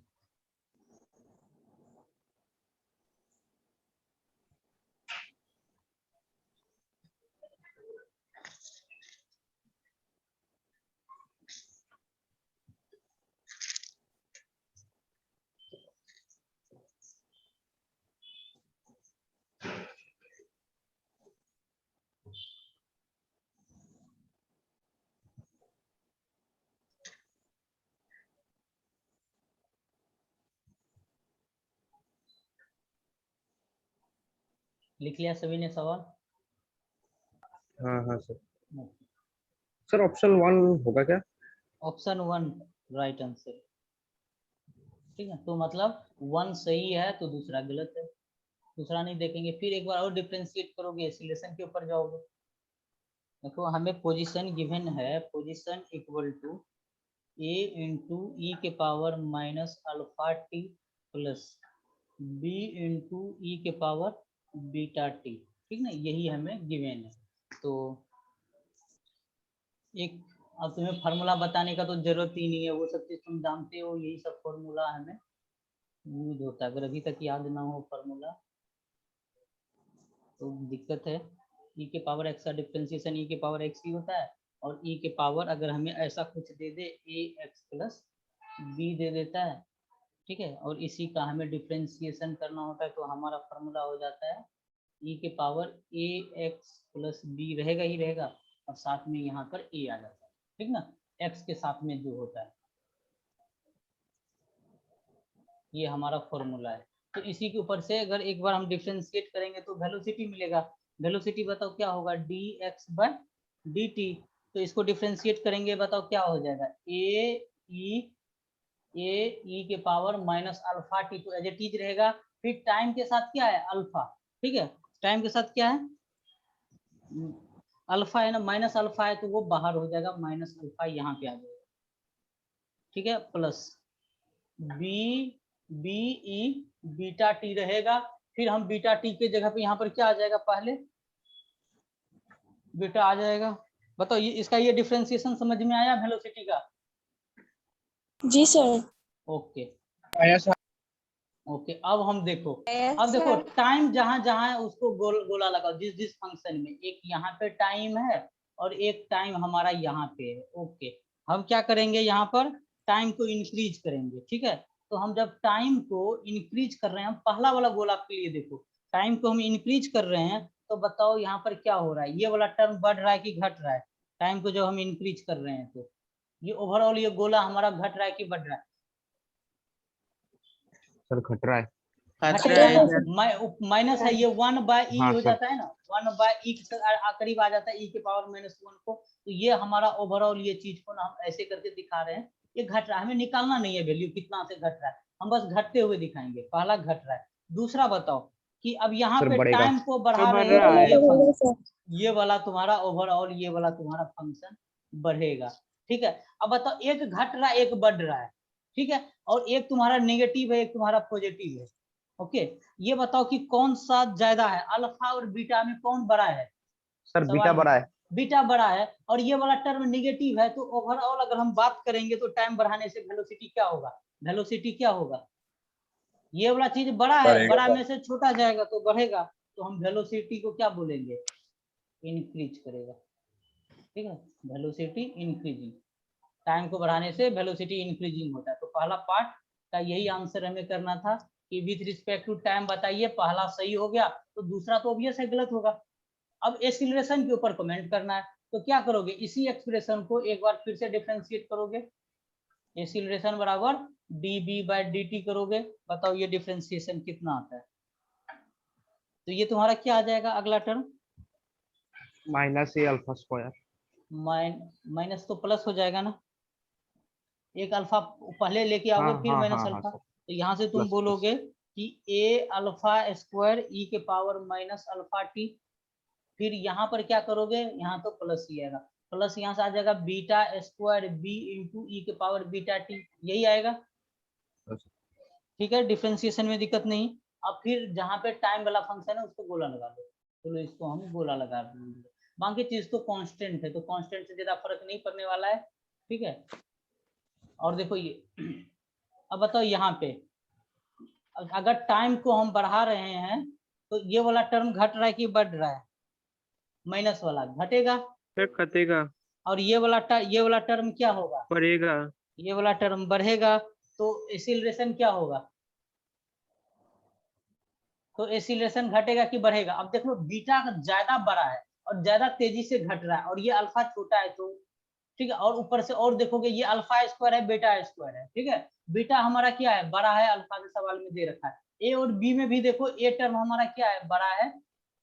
लिख लिया सभी ने सवाल? हाँ हाँ सर। सर ऑप्शन 1 होगा क्या? Option 1 right answer. ठीक है, तो मतलब 1 सही है तो दूसरा गलत है, दूसरा नहीं देखेंगे। फिर एक बार और डिफरेंशिएट करोगे, एक्सीलरेशन के ऊपर जाओगे। देखो हमें पोजीशन गिवन है, position equal to a into e के power minus alpha t plus b into e के पावर बीटा टी, ठीक ना, यही हमें गिवन है। तो एक, अब तुम्हें फार्मूला बताने का तो जरूरत ही नहीं है, वो सब चीज तुम जानते हो, यही सब फार्मूला हमें यूज होता है। अगर अभी तक याद ना हो फार्मूला तो दिक्कत है। e के पावर x का डिफरेंशिएशन e के पावर x ही होता है, और e के पावर अगर हमें ऐसा कुछ दे दे ax प्लस b दे देता है, ठीक है, और इसी का हमें डिफरेंशिएशन करना होता है, तो हमारा फार्मूला हो जाता है e के पावर ax प्लस b रहेगा ही रहेगा, और साथ में यहाँ पर a आ जाता है, ठीक ना, x के साथ में जो होता है, ये हमारा फॉर्मूला है। तो इसी के ऊपर से अगर एक बार हम डिफरेंशिएट करेंगे तो वेलोसिटी मिलेगा। वेलोसिटी बताओ क्या होगा, dx बाय dt। तो इसको डिफरेंशिएट करेंगे, बताओ क्या हो जाएगा, ए के पावर माइनस अल्फा टी, तो एज इट इज रहेगा। फिर टाइम के साथ क्या है, अल्फा, ठीक है, टाइम के साथ क्या है, अल्फा है ना, माइनस अल्फा है तो वो बाहर हो जाएगा, माइनस अल्फा यहाँ पे आ जाएगा, ठीक है, plus b e beta t रहेगा। फिर हम बीटा टी के जगह पे यहाँ पर क्या आ जाएगा, पहले बीटा आ जाएगा। बताओ ये इसका ये डिफरेंशिएशन समझ में आया वेलोसिटी का? जी सर। ओके आया सर। ओके, अब हम देखो, अब देखो टाइम जहां जहां है उसको गोला लगाओ, जिस जिस फंक्शन में, एक यहाँ पे टाइम है और एक टाइम हमारा यहाँ पे है। ओके, हम क्या करेंगे, यहाँ पर टाइम को इंक्रीज करेंगे, ठीक है। तो हम जब टाइम को इंक्रीज कर रहे हैं, हम पहला वाला गोला के लिए देखो, टाइम को हम इंक्रीज कर रहे हैं, तो बताओ यहाँ पर क्या हो रहा है, ये वाला टर्म बढ़ रहा है कि घट रहा है? टाइम को जब हम इंक्रीज कर रहे हैं तो ये ओवरऑल ये गोला हमारा घट रहा है कि बढ़ रहा है? सर घट रहा है। घटेगा है ना, माइनस है ये 1/e हाँ, हो सर। जाता है ना, 1/e करीब आ जाता है e के पावर -1 को। तो ये हमारा ओवरऑल ये चीज को ना हम ऐसे करके दिखा रहे हैं, ये घट रहा है, हमें निकालना नहीं है वैल्यू कितना से घट रहा है, हम बस घटते हुए दिखाएंगे। पहला घट रहा है। दूसरा बताओ कि अब यहाँ सर पे बढ़ेगा। टाइम को बढ़ा बढ़ रहे रहा हैं, है। ये वाला तुम्हारा ओवरऑल, ये वाला तुम्हारा फंक्शन बढ़ेगा। ठीक है, अब बताओ एक घट रहा है एक बढ़ रहा है, ठीक है, और एक तुम्हारा नेगेटिव है एक तुम्हारा पॉजिटिव है। ओके, ये बताओ कि कौन सा ज्यादा है, अल्फा और बीटा में कौन बड़ा है? सर बीटा सवाल बड़ा है। बीटा बड़ा है, और ये वाला टर्म नेगेटिव है, तो ओवरऑल अगर हम बात करेंगे तो टाइम बढ़ाने से वेलोसिटी क्या होगा? वेलोसिटी क्या होगा? ये वाला चीज बड़ा है, बढ़ेगा। बड़ा में से छोटा जाएगा तो बढ़ेगा, तो हम वेलोसिटी को क्या बोलेंगे? इंक्रीज करेगा। ठीक है, वेलोसिटी इंक्रीजिंग, टाइम को बढ़ाने से वेलोसिटी इंक्रीजिंग होता है। तो पहला पार्ट का यही आंसर हमें करना था कि विथ रिस्पेक्ट टू टाइम बताइए, पहला सही हो गया तो दूसरा तो ऑब्वियस है गलत होगा। अब एक्सीलरेशन के ऊपर कमेंट करना है, तो क्या करोगे, इसी एक्सप्रेशन को एक बार फिर से डिफरेंशिएट करोगे, एक्सीलरेशन बराबर dB/dt करोगे, बताओ ये डिफरेंशिएशन कितना आता है? तो ये तुम्हारा क्या आ जाएगा अगला term? -a alpha square. Minus तो प्लस हो जाएगा ना, एक अल्फा पहले लेके आओगे हाँ फिर हाँ माइनस हाँ हाँ अल्फा, सर। तो यहाँ से तुम प्लस बोलोगे कि a अल्फा स्क्वायर e के पावर माइनस अल्फा टी, फिर यहाँ पर क्या करोगे, यहाँ तो प्लस ही आएगा, प्लस यहाँ से आ जाएगा beta square b into e के पावर बीटा टी, यही आएगा। ठीक है, डिफरेंशिएशन में दिक्कत नहीं। अब फिर जहाँ पे टाइम वाला फंक्शन है उसको गोला लगा दो, चलो इसको हम गोला लगा देंगे, बाकी चीज तो कांस्टेंट है, तो कांस्टेंट से ज्यादा फर्क नहीं पड़ने वाला है। ठीक है, और देखो ये अब बताओ यहाँ पे अगर टाइम को हम बढ़ा रहे हैं तो ये वाला टर्म घट रहा है कि बढ़ रहा है? माइनस वाला घटेगा, सर कटेगा, और ये वाला टर्म क्या होगा? बढ़ेगा। ये वाला टर्म बढ़ेगा, तो एक्सीलरेशन क्या होगा? तो एक्सीलरेशन घटेगा कि बढ़ेगा? अब देख लो बीटा ज्यादा बड़ा है और ज्यादा तेजी से घट रहा है, और ये अल्फा छोटा है, तो ठीक है, और ऊपर से और देखोगे ये अल्फा स्क्वायर है बीटा स्क्वायर है। ठीक है, बीटा हमारा क्या है, बड़ा है, अल्फा के सवाल में दे रखा है। ए और बी में भी देखो, ए टर्म हमारा क्या है, बड़ा है,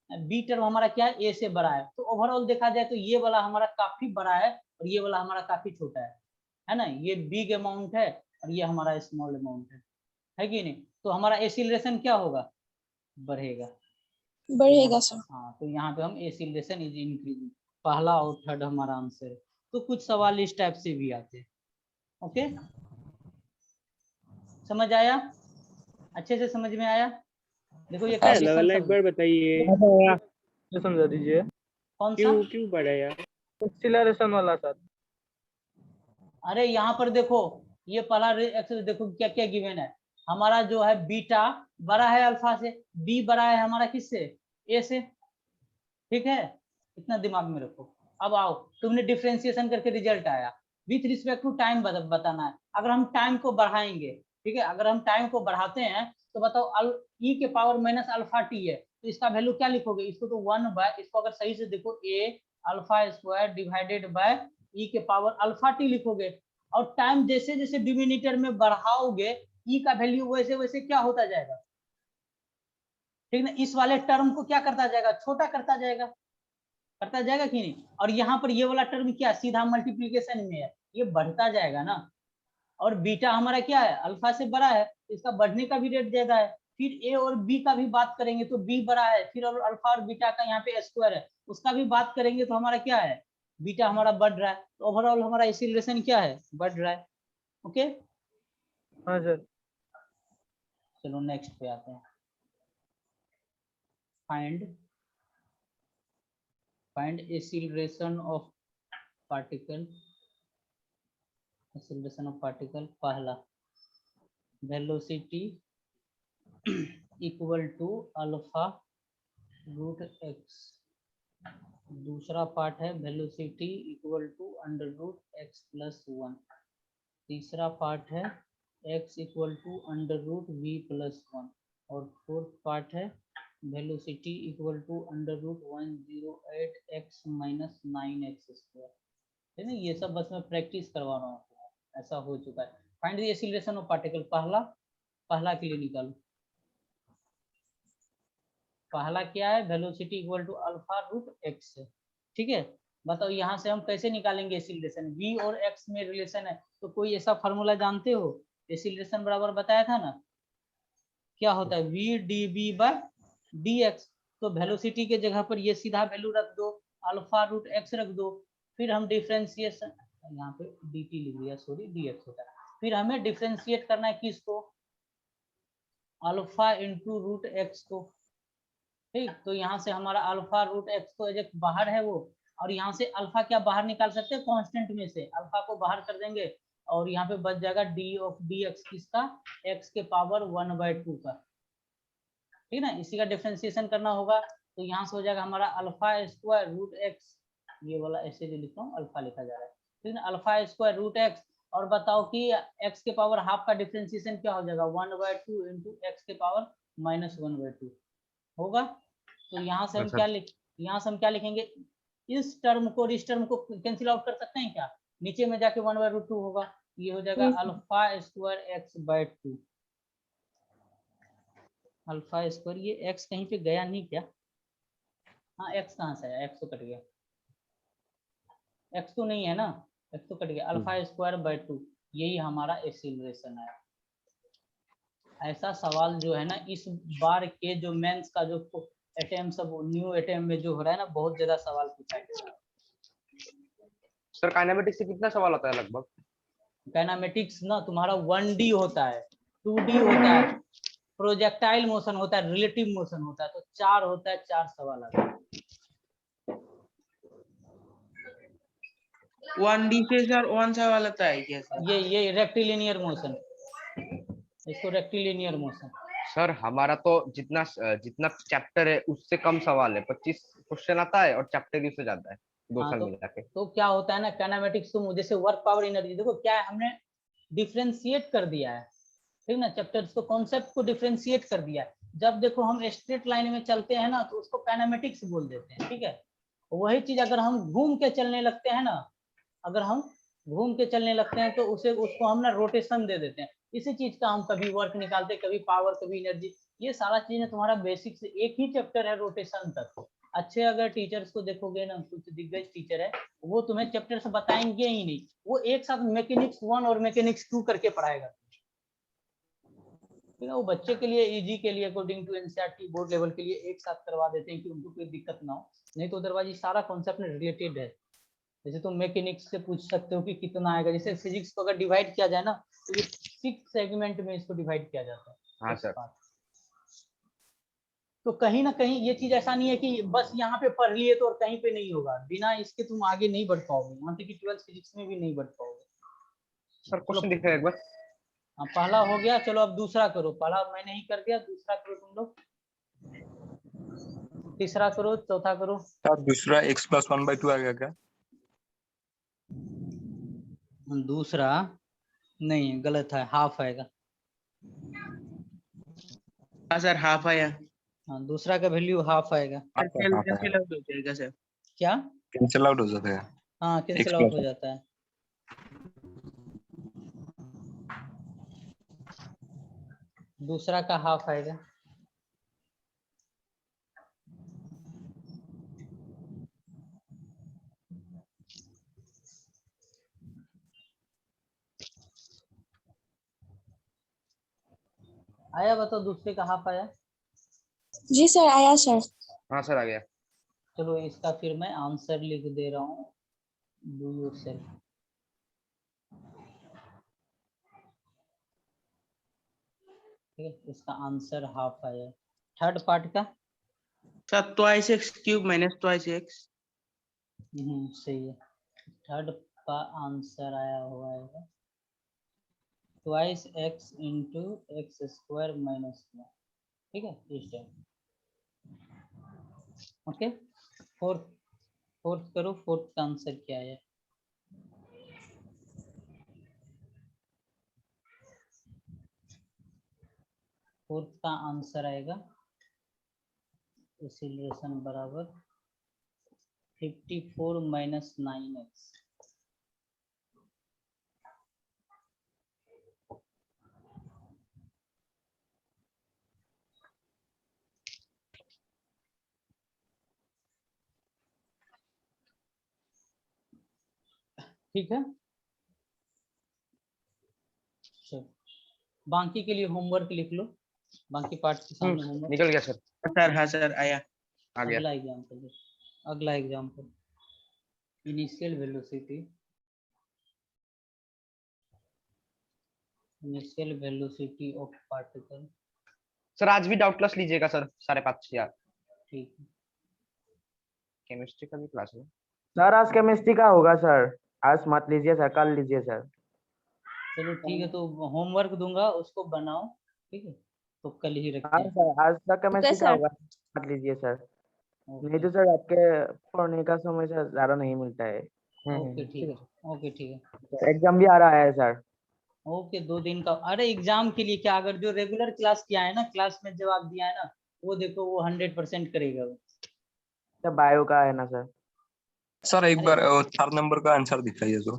बी टर्म हमारा क्या है, ए से बड़ा है। तो ओवरऑल देखा जाए तो ये वाला हमारा काफी बड़ा है और ये वाला हमारा काफी छोटा है ना, ये बिग अमाउंट है और ये हमारा स्मॉल अमाउंट है कि नहीं? तो हमारा एक्सीलरेशन क्या होगा, बढ़ेगा। बढ़ेगा सर। हाँ, तो यहाँ पे हम एक्सीलरेशन इज इंक्रीजिंग, पहला और थर्ड हमारा आंसर है। तो कुछ सवाल इस टाइप से भी आते हैं। ओके, समझ आया, अच्छे से समझ में आया? देखो ये कंडीशन एक बार बताइए, समझा दीजिए, कौन सा? क्यों बढ़ेगा? एक्सीलरेशन वाला सर। अरे यहाँ पर देखो, ये पहला देखो क्या क्या गिवन है, हमारा जो है बीटा बड़ा है अल्फा से, बी बड़ा है हमारा किससे, ए से। ठीक है, इतना दिमाग में रखो। अब आओ, तुमने डिफरेंशिएशन करके रिजल्ट आया, विथ रिस्पेक्ट टू टाइम बताना है। अगर हम टाइम को बढ़ाएंगे, ठीक है, अगर हम टाइम को बढ़ाते हैं तो बताओ ई के पावर माइनस अल्फा टी है, तो इसका वैल्यू क्या लिखोगे, इसको तो 1 इसको अगर सही से देखो ए अल्फा स्क्वायर डिवाइडेड बाय ई के पावर अल्फा टी लिखोगे, और टाइम जैसे जैसे डिनोमिनेटर में बढ़ाओगे ई का वैल्यू वैसे वैसे क्या होता जाएगा, ठीक ना, इस वाले टर्म को क्या करता जाएगा, छोटा करता जाएगा कि नहीं? और यहाँ पर ये वाला टर्म क्या, सीधा मल्टीप्लीकेशन में है, ये बढ़ता जाएगा ना, और बीटा हमारा क्या है, अल्फा से बड़ा है, तो इसका बढ़ने का भी रेट ज्यादा है। फिर ए और बी का भी बात करेंगे तो बी बड़ा है, फिर और अल्फा और बीटा का यहाँ पे स्क्वायर है, उसका भी बात करेंगे तो हमारा क्या है, बीटा हमारा बढ़ रहा है, तो ओवरऑल हमारा एक्सीलरेशन क्या है, बढ़ रहा है। ओके, हाँ सर। चलो नेक्स्ट पे आते हैं। Find acceleration of particle, acceleration of particle. पहला velocity equal to alpha root x, दूसरा पार्ट है velocity equal to under root x plus 1, तीसरा पार्ट है x equal to under root v plus 1, और फोर्थ पार्ट है velocity equal to under root 108 x minus 9x square. है ना, ये सब बस मैं प्रैक्टिस करवा रहा हूँ, ऐसा हो चुका है। Find the acceleration of particle, पहला के लिए निकालो, पहला क्या है, velocity equal to alpha root x है, ठीक है। बताओ यहाँ से हम कैसे निकालेंगे एसी रिलेशन, v और x में रिलेशन है तो कोई ऐसा फॉर्मूला जानते हो, एसी रिलेशन बराबर बताया था ना, क्या होता है v dv बाय dx। तो वेलोसिटी के जगह पर ये सीधा वैल्यू रख दो, अल्फा रूट एक्स रख दो, फिर हम डिफरेंशिएशन, यहाँ पे dt लिख दिया, सॉरी dx होता है, फिर हमें डिफरेंशिएट करना है किसको, अल्फा इंटू रूट एक्स को, ठीक। तो यहाँ से हमारा अल्फा रूट एक्स तो एक बाहर है वो, और यहाँ से अल्फा क्या बाहर निकाल सकते हैं, कांस्टेंट में से अल्फा को बाहर कर देंगे और यहाँ पे बच जाएगा डी ऑफ डी एक्स किसका, एक्स के पावर 1/2 का, ठीक ना। इसी का डिफरेंशिएशन करना होगा, तो यहाँ से हो जाएगा हमारा अल्फा स्क्वायर रूट एक्स, ये वाला ऐसे जो लिखता हूँ अल्फा लिखा जा रहा है, ठीक ना, अल्फा स्क्वायर रूट एक्स। और बताओ कि एक्स के पावर हाफ का डिफरेंशिएशन क्या हो जाएगा, 1/2 इंटू एक्स के पावर -1/2 होगा। तो यहाँ से हम क्या लिखेंगे, इस टर्म को और इस टर्म को कैंसिल आउट कर सकते हैं क्या, नीचे में जाके 1/2 होगा, ये हो जाएगा alpha square x by 2, alpha square, ये एक्स कहीं पे गया नहीं क्या, हाँ एक्स कहाँ से आया, एक्स तो कट गया, एक्स तो नहीं है ना, एक्स तो कट गया, अल्फा स्क्वायर बाय 2, यही हमारा एक्सीलरेशन है। ऐसा सवाल जो है ना इस बार के जो मेंस का जो अटेम्प्ट सब न्यू अटेम्प्ट में जो हो रहा है ना, बहुत ज्यादा सवाल पूछा गया। सर काइनेमेटिक्स से कितना सवाल आता है लगभग? काइनेमेटिक्स ना तुम्हारा 1D होता है, 2D होता है, प्रोजेक्टाइल मोशन होता है, रिलेटिव मोशन होता है, तो 4 होता है, 4 सवाल आता है। 1D से सर 1 सवाल आता है क्या सर? ये रेक्टिलिनियर मोशन, इसको रेक्टिलिनियर मोशन। सर हमारा तो जितना जितना चैप्टर है उससे कम सवाल है, 25 क्वेश्चन आता है और चैप्टर की से ज्यादा है, दो हाँ, साल मिला के। तो क्या होता है ना काइनेमेटिक्स तो जैसे वर्क पावर एनर्जी, देखो क्या है हमने डिफरेंशिएट कर दिया है, ठीक ना, चैप्टर्स को कॉन्सेप्ट को डिफरेंशिएट कर दिया है। जब देखो हम स्ट्रेट लाइन में चलते हैं ना तो उसको काइनेमेटिक्स बोल देते हैं, ठीक है। वही चीज अगर हम घूम के चलने लगते हैं ना, अगर हम घूम के चलने लगते हैं तो उसको हम ना रोटेशन दे देते हैं। इसी चीज का हम कभी वर्क निकालते हैं, कभी पावर, कभी एनर्जी, ये सारा चीज तुम्हारा बेसिक से एक ही चैप्टर है रोटेशन तक। अच्छे अगर टीचर्स को देखोगे ना, कुछ दिग्गज टीचर है, वो तुम्हें चैप्टर से बताएंगे ही नहीं, वो एक साथ मैकेनिक्स 1 और मैकेनिक्स 2 करके पढ़ाएगा, ठीक है। वो बच्चे के लिए इजी के लिए according to NCERT board level के लिए एक साथ करवा देते हैं कि उनको कोई दिक्कत ना हो, नहीं तो अदरवाइज सारा कॉन्सेप्ट रिलेटेड है। जैसे तुम मैकेनिक्स से पूछ सकते हो कि कितना आएगा, जैसे फिजिक्स को अगर डिवाइड किया जाए ना तो ये 6 सेगमेंट में इसको डिवाइड किया जाता है। हाँ सर। तो कहीं ना कहीं ये चीज ऐसा नहीं है कि बस यहाँ पे पढ़ लिए तो और कहीं पे नहीं होगा, बिना इसके तुम आगे नहीं बढ़ पाओगे, यहाँ तक कि 12th फिजिक्स में भी नहीं बढ़ पाओगे। सर क्वेश्चन दिखाएं एक बार। पहला हो गया, चलो अब दूसरा करो, पहला मैंने ही कर दिया, दूसरा करो तुम लोग, तीसरा करो, चौथा करो। सर दूसरा x + 1/2 आ गया क्या? दूसरा नहीं, गलत है, हाफ आएगा। हाँ सर हाफ आया। हाँ, दूसरा का वैल्यू हाफ आएगा। कैंसिल आउट हो जाएगा सर। क्या? कैंसिल आउट हो जाता है। हाँ, कैंसिल X आउट + हो जाता है। दूसरा का हाफ आएगा। आया, बताओ दूसरे का हाफ आया? जी सर आया सर। हाँ सर आ गया। चलो इसका फिर मैं आंसर लिख दे रहा हूँ, डू योरसेल्फ। ठीक है, इसका आंसर हाफ आया। थर्ड पार्ट का sir twice x cube minus twice x. सही है। थर्ड का आंसर आया हुआ है twice x into x square minus 1, ठीक है, इस टाइम। ओके, फोर्थ करो, फोर्थ का आंसर क्या है? फोर्थ का आंसर आएगा एक्सीलरेशन बराबर 54 माइनस 9x। ठीक है, चलो बाकी के लिए होमवर्क लिख लो, बाकी पार्ट के सामने होमवर्क। निकल गया सर। सर हाँ सर आया। आ गया। अगला एग्जाम्पल, अगला example, initial velocity, initial velocity of particle. Sir आज भी डाउटलेस लीजिएगा सर 5:30 यार, ठीक है, केमिस्ट्री का भी क्लास है। सर आज केमिस्ट्री का होगा सर, आज मत लीजिए सर, कल लीजिए सर। चलो ठीक है, तो होमवर्क दूंगा उसको बनाओ, ठीक है, तो कल ही रखते हाँ हैं। सर, आज तक केमिस्ट्री का सर। होगा, मत लीजिए सर। नहीं ओके तो सर आपके पढ़ने का समय सर ज्यादा नहीं मिलता है। ओके ठीक है, ओके ठीक है, एग्जाम भी आ रहा है सर। ओके 2 दिन का। अरे एग्जाम के लिए क्या, अगर जो रेगुलर क्लास किया है ना, क्लास में जवाब दिया है ना, वो देखो वो 100% करेगा वो। सर बायो का है ना सर। सर एक अरे बार 4 नंबर का आंसर दिखाइए तो।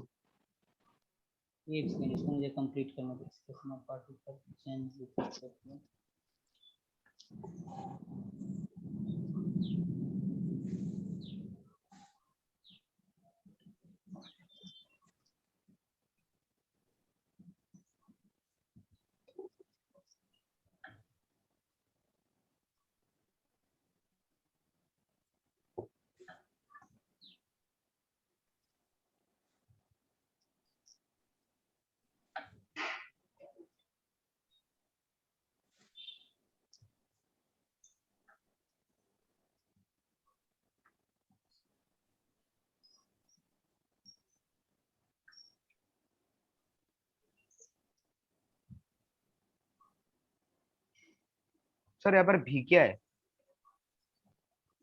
एक सेकंड, इसको मुझे कंप्लीट करना है। Discussion of particle change with respect to, sir यहाँ पर भी क्या है?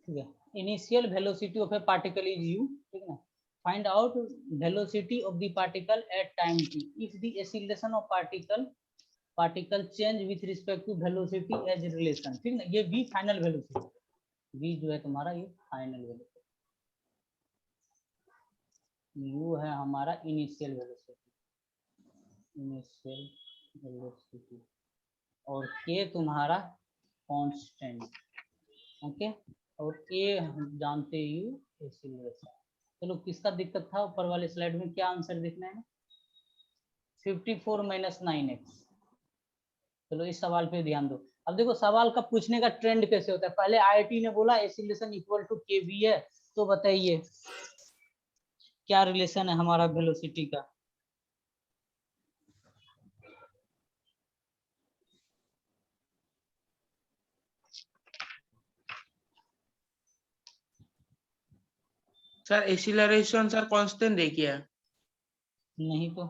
ठीक है। Initial velocity of a particle is u, ठीक है ना। Find out velocity of the particle at time t if the acceleration of particle change with respect to velocity as relation, ठीक ना। ये v फाइनल वेलोसिटी, v जो है तुम्हारा ये फाइनल वेलोसिटी, u है हमारा इनिशियल वेलोसिटी, और k तुम्हारा कांस्टेंट, ओके, और a हम जानते यू एक्सीलरेशन। चलो किसका दिक्कत था ऊपर वाले स्लाइड में, क्या आंसर दिखना है? 54 - 9x। चलो इस सवाल पे ध्यान दो। अब देखो सवाल का पूछने का ट्रेंड कैसे होता है। पहले आईआईटी ने बोला एक्सीलरेशन इक्वल टू kv है, तो बताइए क्या रिलेशन है हमारा वेलोसिटी का। सर एक्सीलरेशन सर कांस्टेंट देखिए। नहीं तो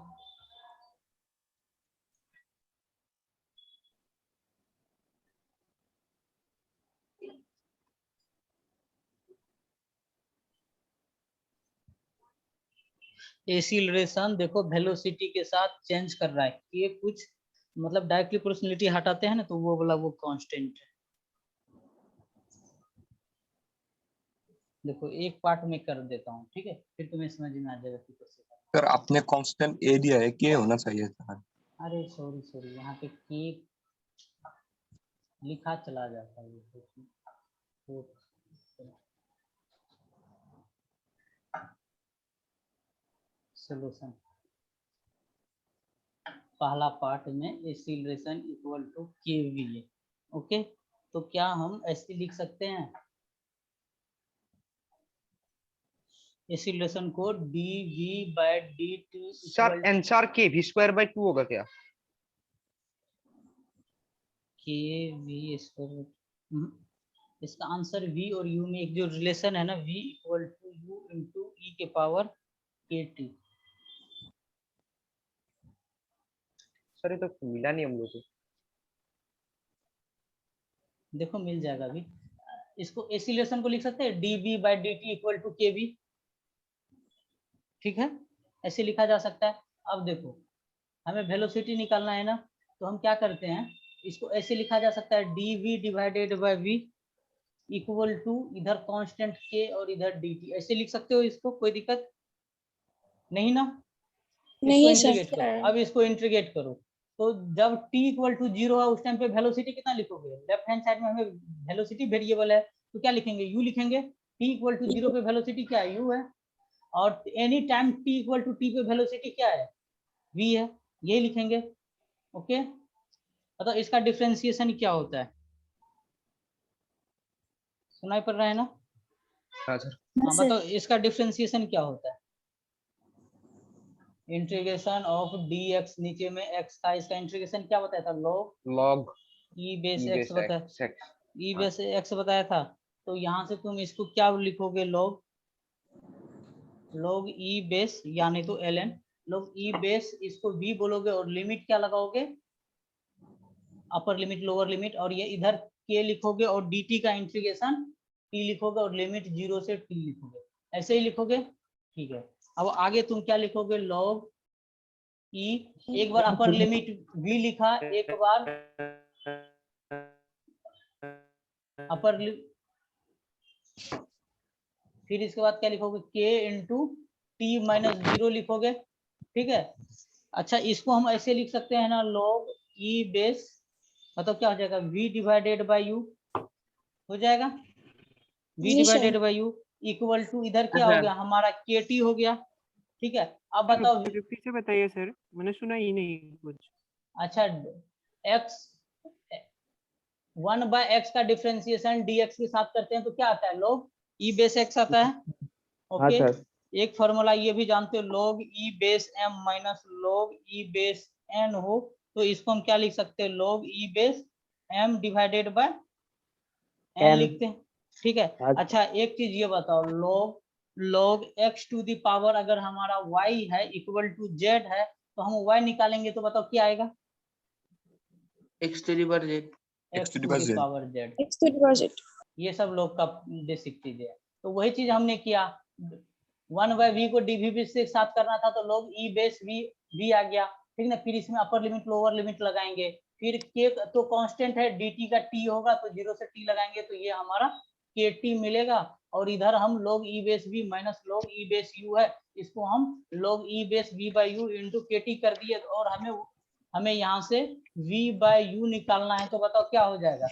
एक्सीलरेशन देखो वेलोसिटी के साथ चेंज कर रहा है, ये कुछ मतलब डायरेक्टली प्रोपोर्शनलिटी हटाते हैं ना, तो वो बोला वो कांस्टेंट है। देखो एक पार्ट में कर देता हूँ, ठीक है, फिर तुम्हें समझ में आ जाएगा कि कैसे करना सर आपने कांस्टेंट ए दिया है, के होना चाहिए था। है। अरे सॉरी यहाँ पे के लिखा चला जाता है, तो सोल्यूशन पहला पार्ट में एक्सीलरेशन इक्वल टू kv है, ओके। तो क्या हम ऐसे लिख सकते हैं एक्सीलरेशन को dv/dt सर आंसर के v²/2 होगा क्या? kv²। इसका आंसर v और u में एक जो रिलेशन है ना, v equal to u into e के पावर kt। सर ये तो मिला नहीं हम लोग को। देखो मिल जाएगा अभी। इसको एक्सीलरेशन को लिख सकते हैं dv/dt इक्वल टू kv, ठीक है, ऐसे लिखा जा सकता है। अब देखो हमें वेलोसिटी निकालना है ना, तो हम क्या करते हैं, इसको ऐसे लिखा जा सकता है dv/v इक्वल टू इधर कांस्टेंट k और इधर dt, ऐसे लिख सकते हो। इसको कोई दिक्कत नहीं ना। नहीं इसको सर। इंटीग्रेट करो, अब इसको इंटीग्रेट करो, तो जब t इक्वल टू 0 है उस टाइम पे वेलोसिटी कितना लिखोगे? लेफ्ट हैंड साइड में हमें वेलोसिटी वेरिएबल है, तो क्या लिखेंगे? u लिखेंगे। t इक्वल टू 0 पे वेलोसिटी क्या है? u है। और any time t equal to t पे वेलोसिटी क्या है, v है, ये लिखेंगे। ओके, तो इसका डिफरेंशिएशन क्या होता है, सुनाई पड़ रहा है ना? हाँ सर। हाँ बताओ, इसका डिफरेंशिएशन क्या होता है? इंटीग्रेशन ऑफ dx, नीचे में x था, इसका इंटीग्रेशन क्या बताया था, log e base e x base बताया, x e बेस x बताया था। तो यहाँ से तुम इसको क्या लिखोगे, log e बेस यानी तो ln log e बेस, इसको v बोलोगे और लिमिट क्या लगाओगे, अपर लिमिट लोअर लिमिट, और ये इधर k लिखोगे और dt का इंटीग्रेशन t लिखोगे और लिमिट 0 से t लिखोगे, ऐसे ही लिखोगे। ठीक है, अब आगे तुम क्या लिखोगे, log e, एक बार अपर लिमिट v लिखा, एक बार अपर, फिर इसके बाद क्या लिखोगे, k इंटू टी माइनस 0 लिखोगे। ठीक है, अच्छा इसको हम ऐसे लिख सकते हैं ना, log e बेस मतलब क्या हो जाएगा, v डिवाइडेड बाय u हो जाएगा, v divided by u equal to इधर क्या हो गया हमारा, kt हो गया। ठीक है, अब बताओ, फिर से बताइए सर, मैंने सुना ही नहीं कुछ। अच्छा x 1 बाय x का डिफरेंशिएशन dx के साथ करते हैं तो क्या आता है, log e बेस x आता है। ओके, एक फॉर्मूला ये भी जानते हो, log e base m minus log e base n हो तो इसको हम क्या लिख सकते हैं, log e base m divided by n लिखते हैं। ठीक है, अच्छा एक चीज ये बताओ, log x to the power अगर हमारा y है इक्वल टू z है तो हम y निकालेंगे तो बताओ क्या आएगा, x to the power z, x to the power z। X to the power z. ये सब लोग का बेसिक चीज है, तो वही चीज हमने किया, 1 बाय v को dv से साथ करना था तो log e बेस v आ गया। ठीक ना, फिर इसमें अपर लिमिट लोअर लिमिट लगाएंगे, फिर k तो कांस्टेंट है, dt का t होगा तो 0 से t लगाएंगे तो ये हमारा kt मिलेगा, और इधर हम log e base v minus log e base u है, इसको हम log e base v by u into kt कर दिए, और हमें यहाँ से v बाय u निकालना है, तो बताओ क्या हो जाएगा,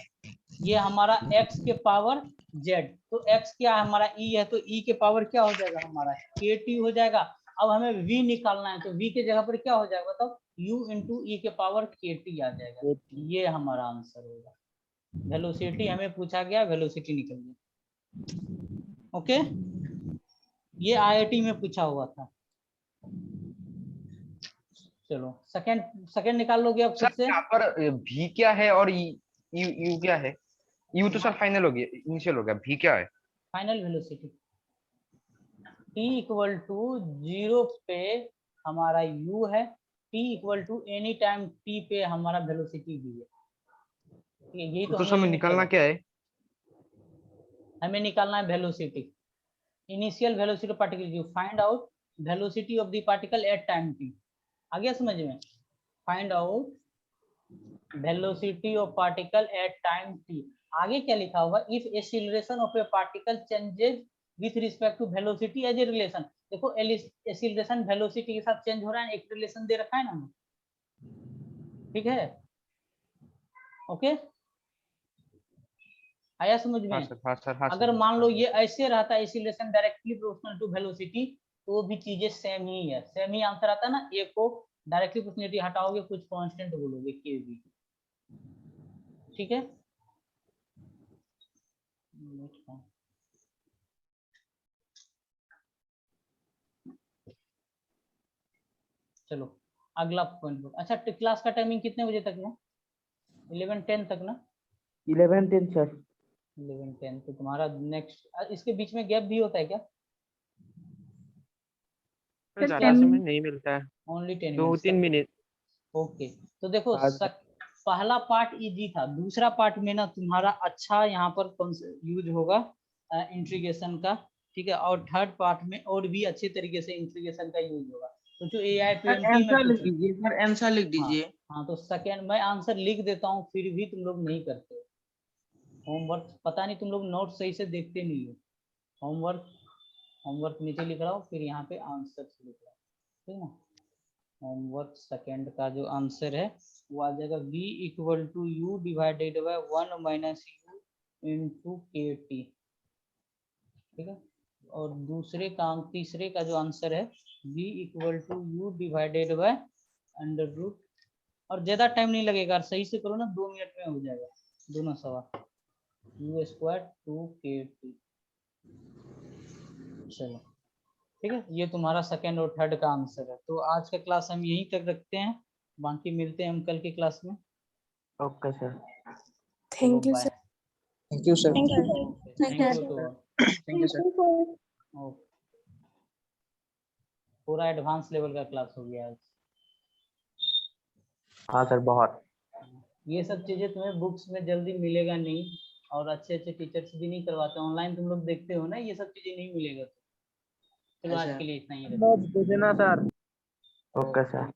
ये हमारा x के पावर z, तो x क्या है हमारा e है, तो e के पावर क्या हो जाएगा हमारा kt हो जाएगा। अब हमें v निकालना है तो v के जगह पर क्या हो जाएगा बताओ, u इंटू e के पावर kt आ जाएगा, ये हमारा आंसर होगा। वेलोसिटी हमें पूछा गया, वेलोसिटी निकल गई। ओके, ये IIT में पूछा हुआ था। चलो सेकंड निकाल लोगे अब खुद सर से। यहाँ पर v क्या है और u क्या है, u तो सर फाइनल हो गया, इनिशियल हो गया, v क्या है, final velocity, t equal to 0 पे हमारा u है, t equal to any time t पे हमारा वेलोसिटी v है। यही तो तो हमने हमें limit निकालना लगा- क्या है, हमें निकालना है velocity, initial velocity particle, find out velocity of the particle at time t। आ गया समझ में, find out velocity of particle at time t। आगे क्या लिखा होगा, if acceleration of a particle changes with respect to velocity as a relation. देखो acceleration velocity के साथ चेंज हो रहा है, एक रिलेशन दे रखा है ना हमें, ठीक है। ओके, आया समझ में? हाँ सर, हाँ सर, हाँ अगर सर, मान लो ये ऐसे रहता है acceleration directly proportional to velocity, तो भी चीजें सेम ही है, सेम ही आंसर आता है ना। ए को डायरेक्टली प्रोपोर्शनलिटी हटाओगे, कुछ कांस्टेंट बोलोगे के भी, ठीक है। चलो अगला पॉइंट। अच्छा क्लास का टाइमिंग कितने बजे तक है? 11:10 तक ना? 11:10 सर। 11:10 तो तुम्हारा नेक्स्ट, इसके बीच में गैप भी होता है क्या? ज्यादा समय नहीं मिलता है, ओनली 10 2-3 मिनट। ओके, तो देखो पहला पार्ट इजी था, दूसरा पार्ट में ना तुम्हारा अच्छा यहाँ पर यूज होगा इंटीग्रेशन का, ठीक है, और थर्ड पार्ट में और भी अच्छे तरीके से इंटीग्रेशन का यूज होगा। तो जो AIPMT में आंसर लिख दीजिए सर, आंसर लिख दीजिए। हाँ तो सेकेंड मैं आंसर लिख देता हूँ, फिर भी तुम लोग नहीं करते हो होमवर्क, पता नहीं तुम लोग नोट सही से देखते नहीं हो। होमवर्क नीचे लिख रहा हूँ, फिर यहाँ पे आंसर लिख रहा हूँ, ठीक है ना। होमवर्क सेकेंड का जो आंसर है वो आ जाएगा v equal to u divided by 1 minus u into k t, ठीक है। और दूसरे का तीसरे का जो आंसर है v equal to u divided by under root, और ज्यादा टाइम नहीं लगेगा, सही से करो ना 2 मिनट में हो जाएगा दोनों सवाल। You square 2kt। चलो ठीक है, ये तुम्हारा सेकंड और थर्ड का आंसर है। तो आज का क्लास हम यहीं तक रखते हैं, बाकी मिलते हैं हम कल की क्लास में। Okay sir. Thank you, sir. Thank you sir. Thank you. Thank you to all. Thank you sir. Okay, पूरा एडवांस लेवल का क्लास हो गया आज। हाँ सर, बहुत। ये सब चीजें तुम्हें बुक्स में जल्दी मिलेगा नहीं, और अच्छे अच्छे टीचर्स भी नहीं करवाते, ऑनलाइन तुम लोग देखते हो ना, ये सब चीजें नहीं मिलेगा। चलो आज के लिए इतना ही रखते हैं। नोट्स दे देना सर। Okay sir.